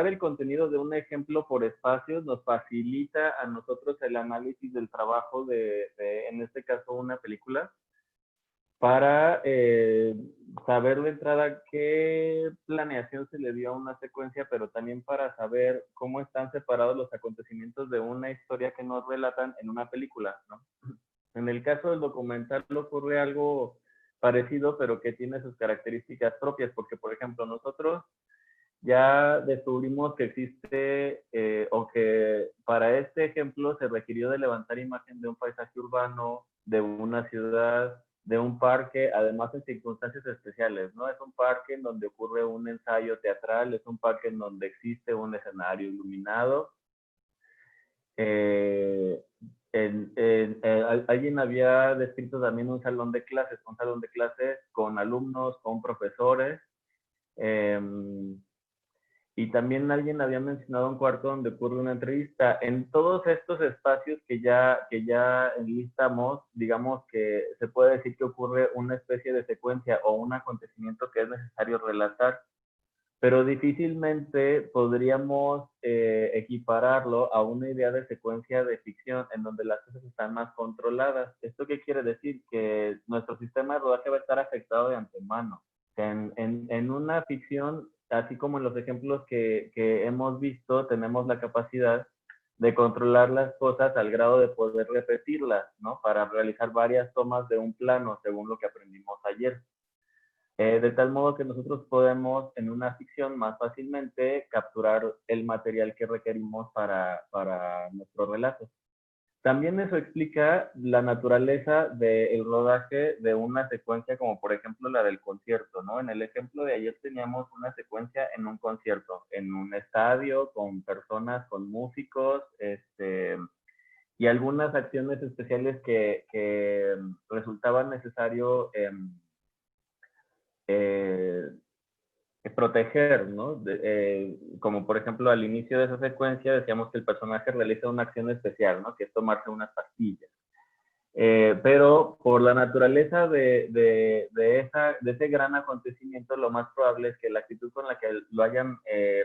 el contenido de un ejemplo por espacios nos facilita a nosotros el análisis del trabajo de en este caso, una película, para saber de entrada qué planeación se le dio a una secuencia, pero también para saber cómo están separados los acontecimientos de una historia que nos relatan en una película, ¿no? En el caso del documental ocurre algo parecido, pero que tiene sus características propias, porque, por ejemplo, nosotros ya descubrimos que existe, o que para este ejemplo se requirió de levantar imagen de un paisaje urbano, de una ciudad, de un parque, además en circunstancias especiales, ¿no? Es un parque en donde ocurre un ensayo teatral, es un parque en donde existe un escenario iluminado. Alguien había descrito también un salón de clases con alumnos, con profesores, y también alguien había mencionado un cuarto donde ocurre una entrevista. En todos estos espacios que ya enlistamos, digamos que se puede decir que ocurre una especie de secuencia o un acontecimiento que es necesario relatar, pero difícilmente podríamos equipararlo a una idea de secuencia de ficción en donde las cosas están más controladas. ¿Esto qué quiere decir? Que nuestro sistema de rodaje va a estar afectado de antemano. En una ficción, así como en los ejemplos que hemos visto, tenemos la capacidad de controlar las cosas al grado de poder repetirlas, ¿no? Para realizar varias tomas de un plano, según lo que aprendimos ayer. De tal modo que nosotros podemos, en una ficción, más fácilmente capturar el material que requerimos para nuestro relato. También eso explica la naturaleza del rodaje de una secuencia como por ejemplo la del concierto, ¿no? En el ejemplo de ayer teníamos una secuencia en un concierto, en un estadio, con personas, con músicos, y algunas acciones especiales que resultaban necesario proteger, ¿no? Como por ejemplo al inicio de esa secuencia decíamos que el personaje realiza una acción especial, ¿no? Que es tomarse unas pastillas. Pero por la naturaleza de ese gran acontecimiento, lo más probable es que la actitud con la que lo hayan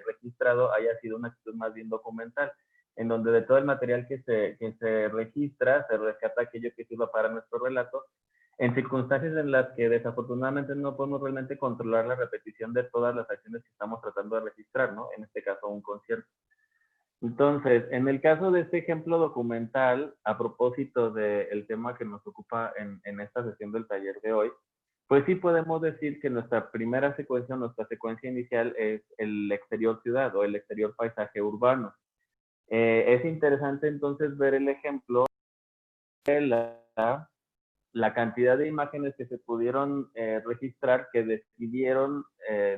registrado haya sido una actitud más bien documental, en donde de todo el material que se registra, se rescata aquello que sirva para nuestro relato, en circunstancias en las que desafortunadamente no podemos realmente controlar la repetición de todas las acciones que estamos tratando de registrar, ¿no? En este caso, un concierto. Entonces, en el caso de este ejemplo documental, a propósito del tema que nos ocupa en esta sesión del taller de hoy, pues sí podemos decir que nuestra primera secuencia, nuestra secuencia inicial es el exterior ciudad o el exterior paisaje urbano. Es interesante entonces ver el ejemplo de la cantidad de imágenes que se pudieron registrar que decidieron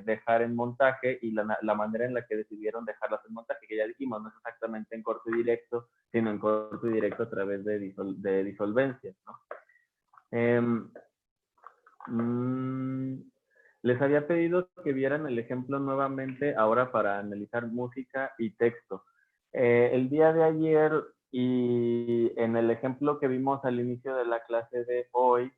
dejar en montaje y la manera en la que decidieron dejarlas en montaje, que ya dijimos, no es exactamente en corto y directo, sino en corto y directo a través de disolvencias, ¿no? Les había pedido que vieran el ejemplo nuevamente ahora para analizar música y texto. El día de ayer y en el ejemplo que vimos al inicio de la clase de hoy,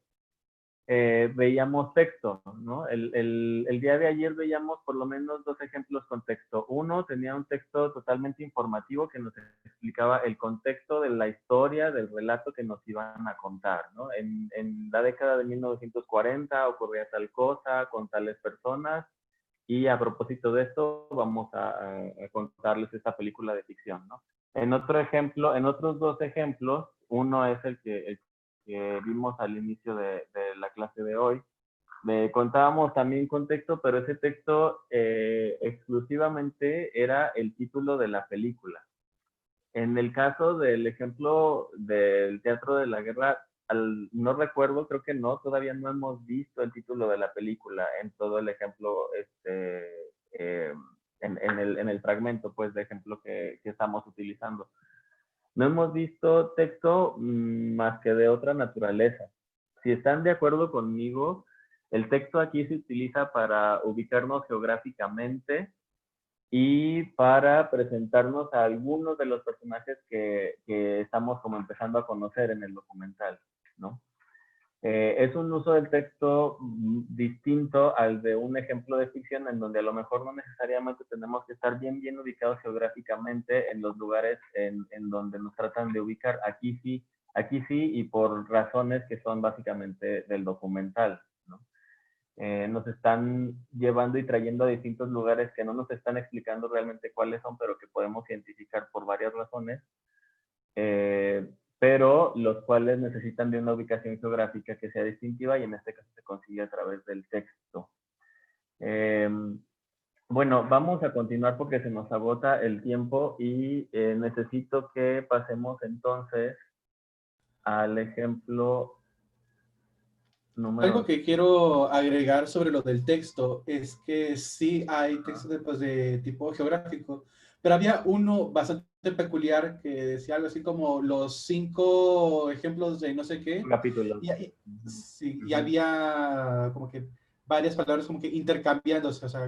veíamos texto, ¿no? El día de ayer veíamos por lo menos dos ejemplos con texto. Uno tenía un texto totalmente informativo que nos explicaba el contexto de la historia, del relato que nos iban a contar, ¿no? En la década de 1940 ocurría tal cosa con tales personas y a propósito de esto vamos a contarles esta película de ficción, ¿no? En otro ejemplo, en otros dos ejemplos, uno es el que que vimos al inicio de la clase de hoy. Contábamos también con texto, pero ese texto exclusivamente era el título de la película. En el caso del ejemplo del Teatro de la Guerra, no recuerdo, creo que no, todavía no hemos visto el título de la película en todo el ejemplo, en el fragmento pues, de ejemplo que estamos utilizando. No hemos visto texto más que de otra naturaleza. Si están de acuerdo conmigo, el texto aquí se utiliza para ubicarnos geográficamente y para presentarnos a algunos de los personajes que estamos como empezando a conocer en el documental, ¿no? Es un uso del texto distinto al de un ejemplo de ficción en donde a lo mejor no necesariamente tenemos que estar bien ubicados geográficamente en los lugares en donde nos tratan de ubicar. Aquí sí, y por razones que son básicamente del documental, ¿no? Nos están llevando y trayendo a distintos lugares que no nos están explicando realmente cuáles son, pero que podemos identificar por varias razones, pero los cuales necesitan de una ubicación geográfica que sea distintiva y en este caso se consigue a través del texto. Bueno, vamos a continuar porque se nos agota el tiempo y necesito que pasemos entonces al ejemplo número... Algo que quiero agregar sobre lo del texto es que sí hay textos de tipo geográfico, pero había uno bastante peculiar que decía algo así como los 5 ejemplos de no sé qué. Capítulo. Sí, y había como que varias palabras como que intercambiándose, o sea,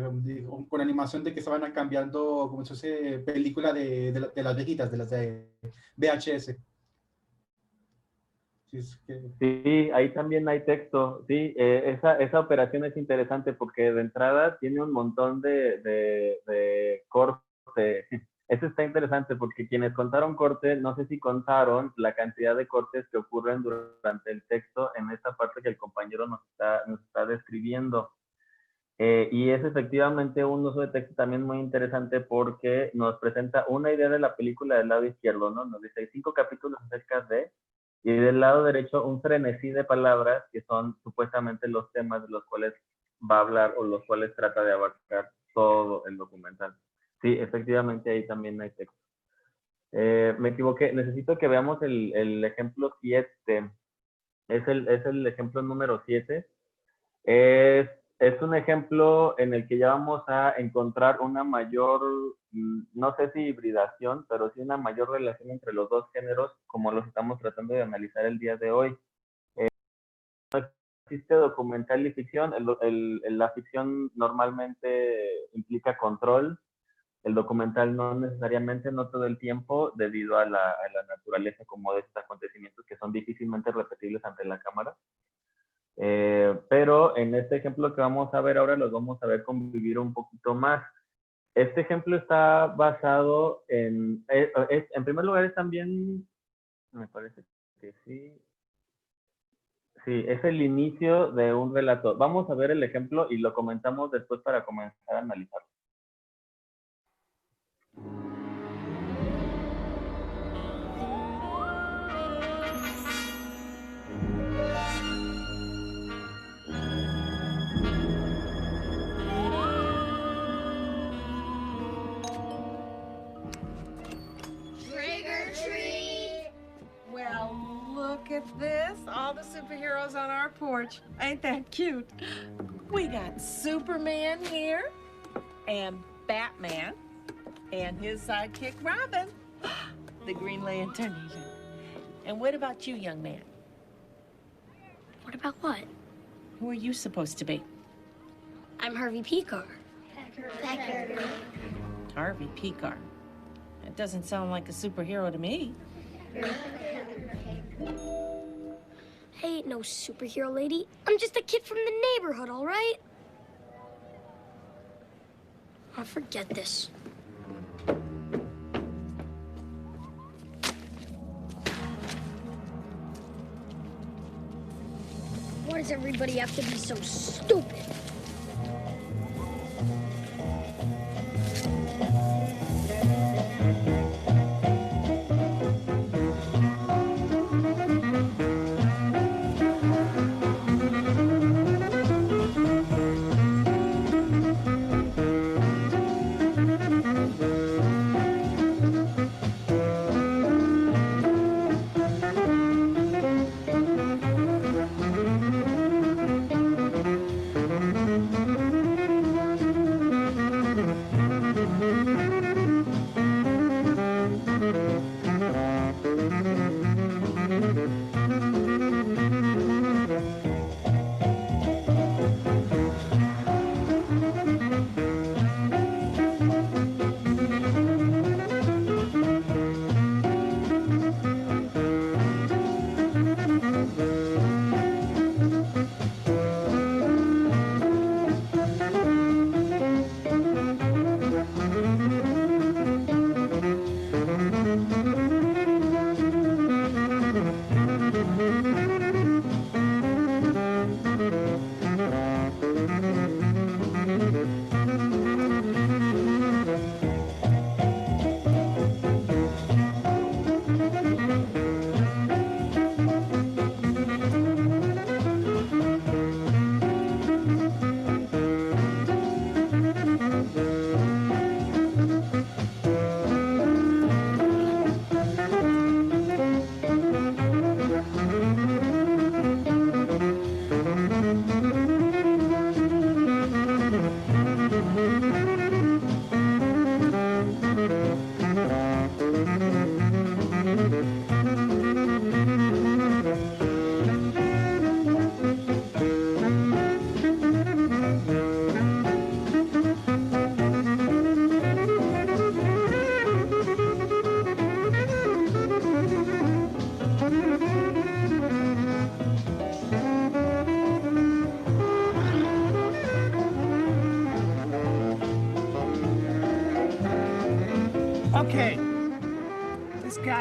con animación de que estaban cambiando como si fuese película de las viejitas, de las de VHS. Sí, ahí también hay texto. Sí, esa operación es interesante porque de entrada tiene un montón de corte. Eso está interesante porque quienes contaron corte, no sé si contaron la cantidad de cortes que ocurren durante el texto en esta parte que el compañero nos está describiendo. Y es efectivamente un uso de texto también muy interesante porque nos presenta una idea de la película del lado izquierdo, ¿no? Nos dice 5 capítulos acerca de... Y del lado derecho, un frenesí de palabras que son supuestamente los temas de los cuales va a hablar o los cuales trata de abarcar todo el documental. Sí, efectivamente ahí también hay texto. Me equivoqué, necesito que veamos el ejemplo 7. Es el ejemplo número 7. Es un ejemplo en el que ya vamos a encontrar una mayor, no sé si hibridación, pero sí una mayor relación entre los dos géneros, como los estamos tratando de analizar el día de hoy. No existe documental y ficción. La ficción normalmente implica control. El documental no necesariamente, no todo el tiempo, debido a la naturaleza como de estos acontecimientos que son difícilmente repetibles ante la cámara. Pero en este ejemplo que vamos a ver ahora los vamos a ver convivir un poquito más. Este ejemplo está basado en primer lugar es también, me parece que sí, es el inicio de un relato. Vamos a ver el ejemplo y lo comentamos después para comenzar a analizarlo. Look at this, all the superheroes on our porch. Ain't that cute? We got Superman here, and Batman, and his sidekick Robin, the Green Lantern. And what about you, young man? What about what? Who are you supposed to be? I'm Harvey Pekar. Pecker. Harvey Pekar. That doesn't sound like a superhero to me. I ain't no superhero lady. I'm just a kid from the neighborhood, all right? I'll forget this. Why does everybody have to be so stupid?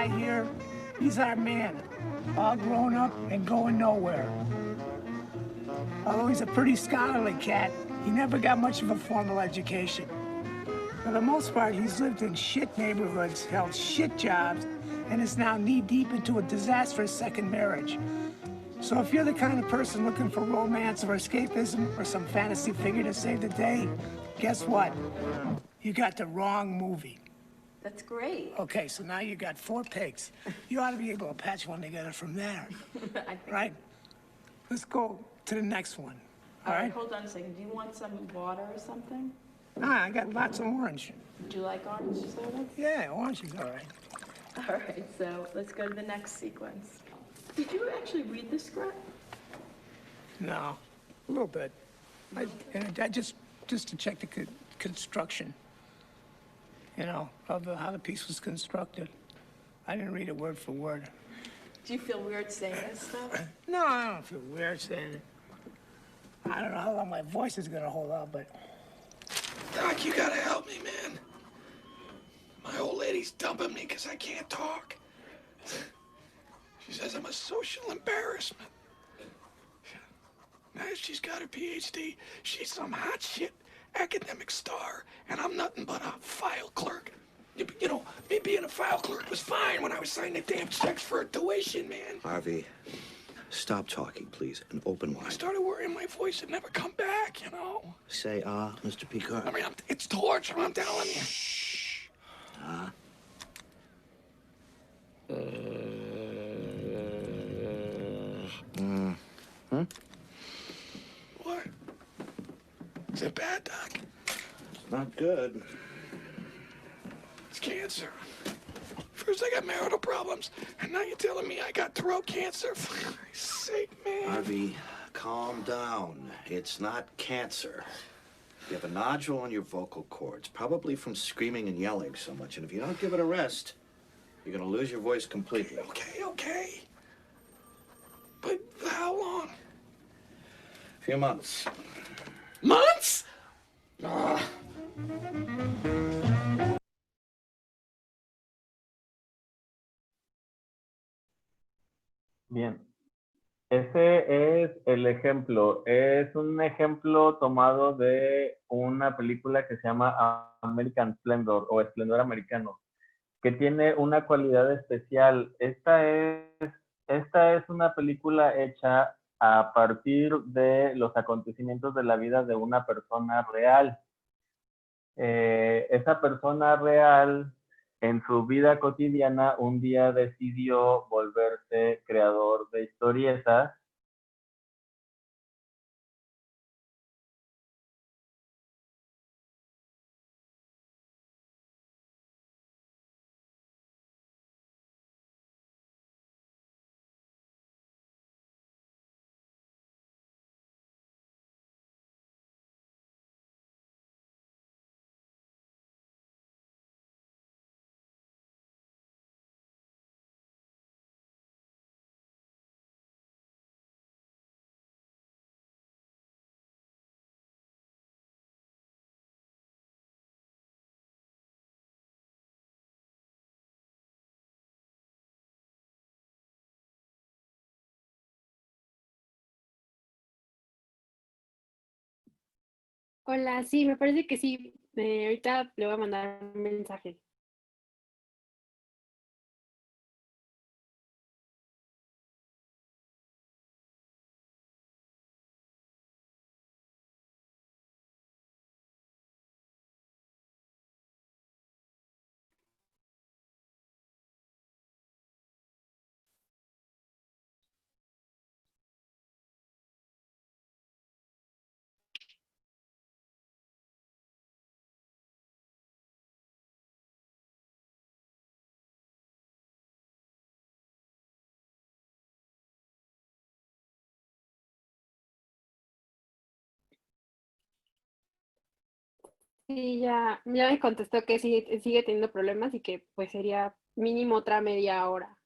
guy here, he's our man. All grown up and going nowhere. Although he's a pretty scholarly cat, he never got much of a formal education. For the most part, he's lived in shit neighborhoods, held shit jobs, and is now knee-deep into a disastrous second marriage. So if you're the kind of person looking for romance or escapism or some fantasy figure to save the day, guess what? You got the wrong movie. That's great. Okay, so now you got 4 pigs. You ought to be able to patch one together from there, right? Let's go to the next one, all right? Hold on a second. Do you want some water or something? Ah, I got lots of orange. Do you like orange soda? Yeah, orange is all right. All right, so let's go to the next sequence. Did you actually read the script? No, a little bit. I just to check the construction, you know, of how the piece was constructed. I didn't read it word for word. Do you feel weird saying this stuff? No, I don't feel weird saying it. I don't know how long my voice is gonna hold out, but... Doc, you gotta help me, man. My old lady's dumping me because I can't talk. She says I'm a social embarrassment. Now she's got her PhD. She's some hot shit academic star, and I'm nothing but a file clerk. You know, me being a file clerk was fine when I was signing the damn checks for her tuition, man. Harvey, stop talking, please, and open wide. I started worrying my voice would never come back, you know? Say, Mr. Picard. I mean, it's torture, I'm telling you. Shh. What? Is it bad, Doc? It's not good. It's cancer. First I got marital problems, and now you're telling me I got throat cancer? For Christ's sake, man. Harvey, calm down. It's not cancer. You have a nodule on your vocal cords, probably from screaming and yelling so much, and if you don't give it a rest, you're gonna lose your voice completely. Okay. But for how long? A few months. Months? Bien. Ese es el ejemplo. Es un ejemplo tomado de una película que se llama American Splendor o Esplendor Americano, que tiene una cualidad especial. Esta es una película hecha a partir de los acontecimientos de la vida de una persona real. Esa persona real, en su vida cotidiana, un día decidió volverse creador de historietas. Hola, sí, me parece que sí. Ahorita le voy a mandar un mensaje. Sí, ya me contestó que sí, sigue teniendo problemas y que pues sería mínimo otra media hora.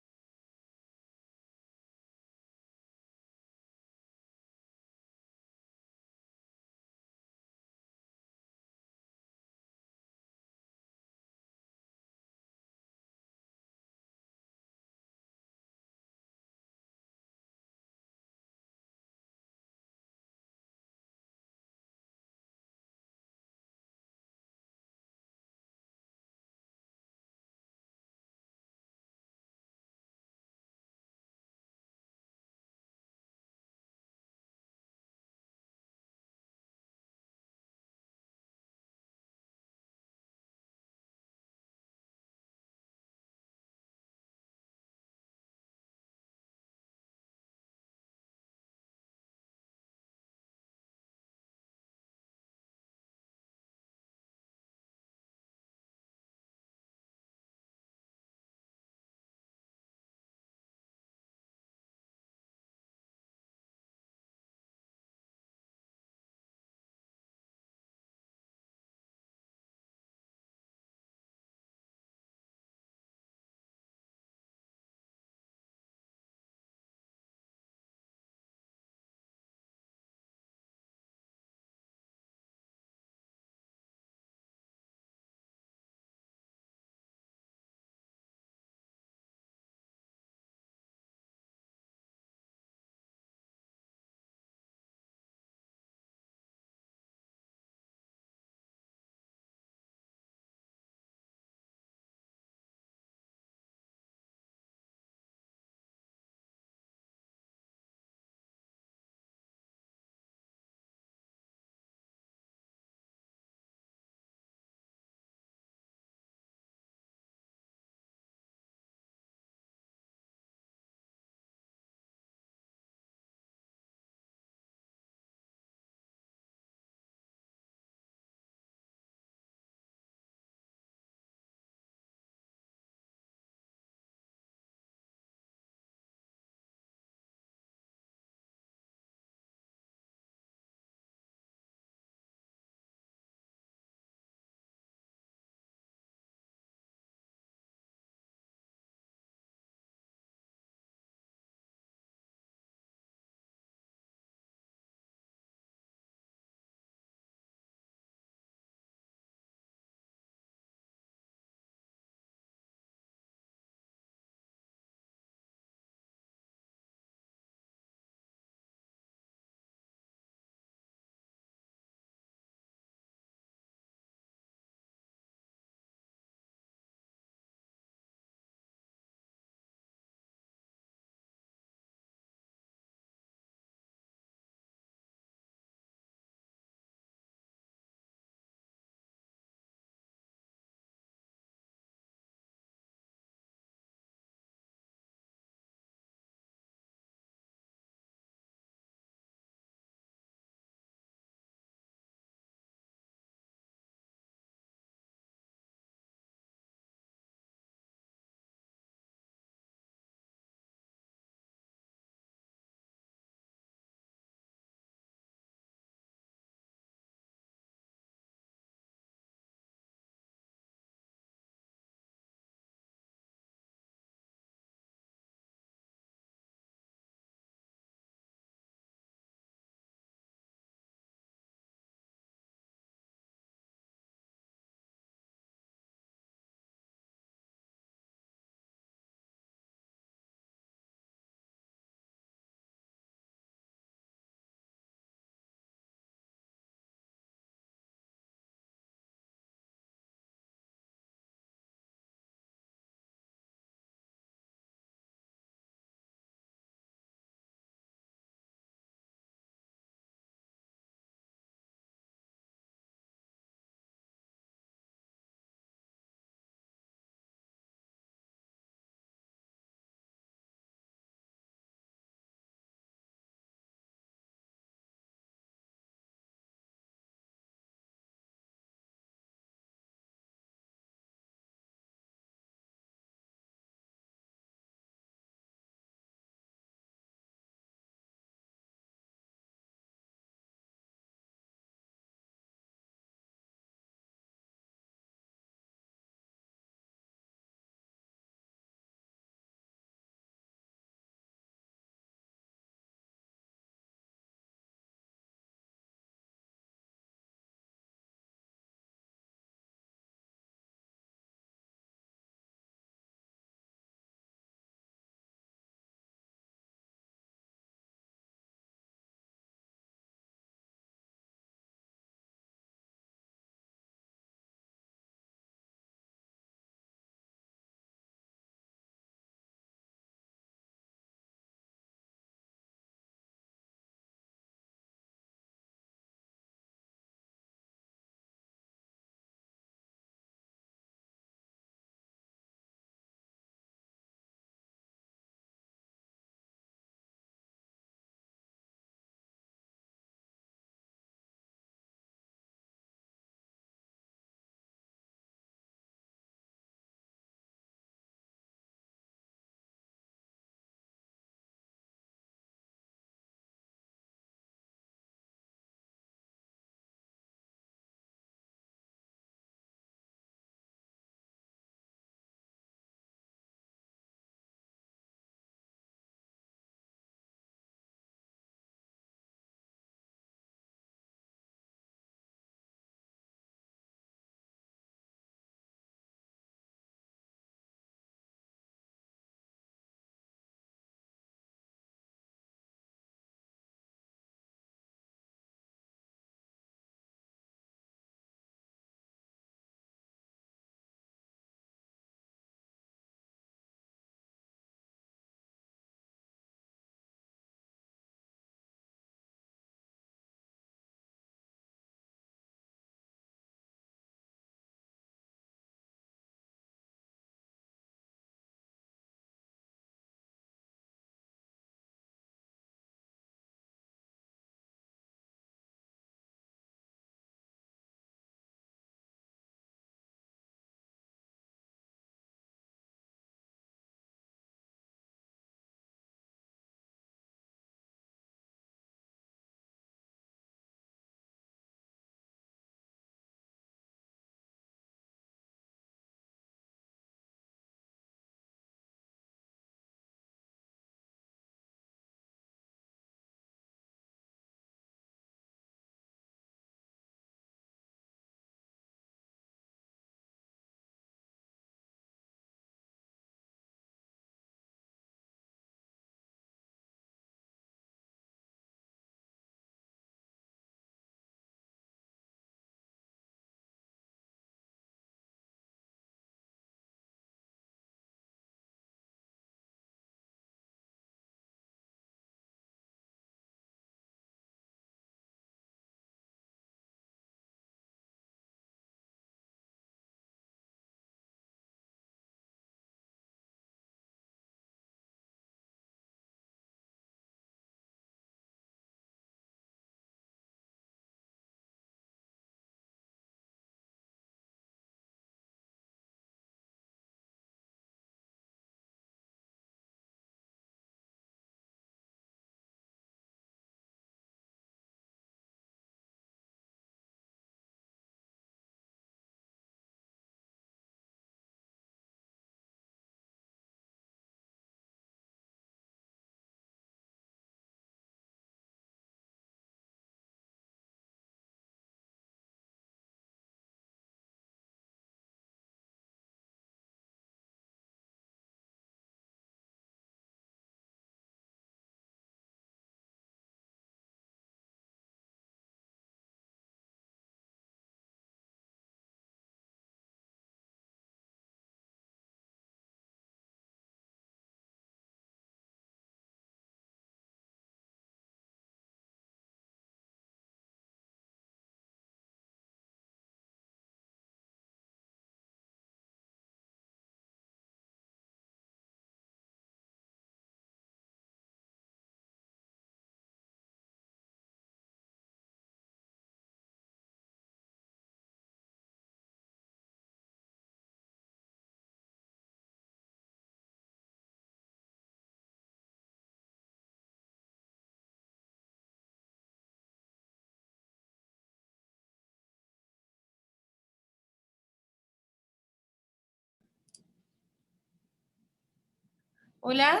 Hola.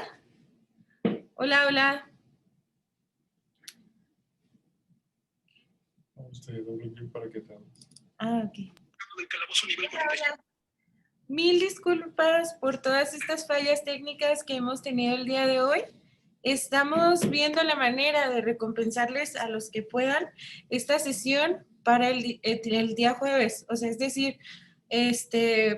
Hola, hola. Doble clic para que te hable. Ah, ok. Hola, hola. Mil disculpas por todas estas fallas técnicas que hemos tenido el día de hoy. Estamos viendo la manera de recompensarles a los que puedan esta sesión para el día jueves. O sea, es decir,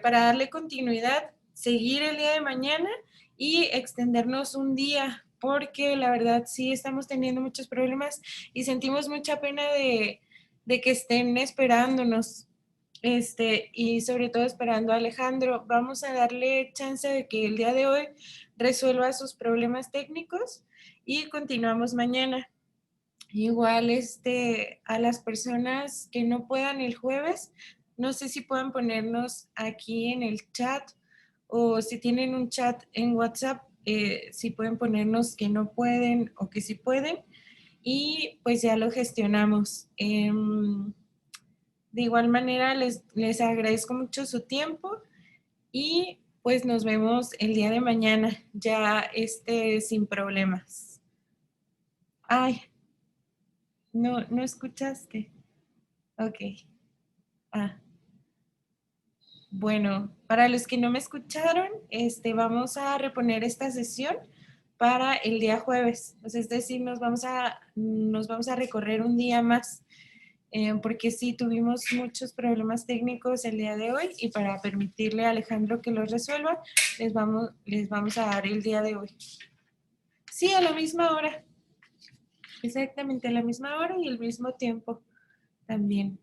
para darle continuidad, seguir el día de mañana y extendernos un día, porque la verdad sí estamos teniendo muchos problemas y sentimos mucha pena de que estén esperándonos. Y sobre todo esperando a Alejandro. Vamos a darle chance de que el día de hoy resuelva sus problemas técnicos y continuamos mañana. Igual, a las personas que no puedan el jueves, no sé si puedan ponernos aquí en el chat o si tienen un chat en WhatsApp, si pueden ponernos que no pueden o que sí pueden y pues ya lo gestionamos. De igual manera, les agradezco mucho su tiempo y pues nos vemos el día de mañana, ya sin problemas. Ay, no escuchaste. Ok. Ah. Bueno, para los que no me escucharon, vamos a reponer esta sesión para el día jueves. Pues, es decir, nos vamos a recorrer un día más. Porque sí tuvimos muchos problemas técnicos el día de hoy y para permitirle a Alejandro que los resuelva, les vamos a dar el día de hoy. Sí, a la misma hora. Exactamente, a la misma hora y el mismo tiempo también.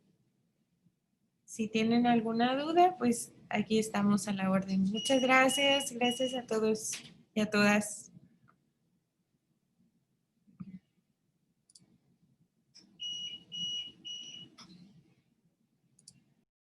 Si tienen alguna duda, pues aquí estamos a la orden. Muchas gracias. Gracias a todos y a todas.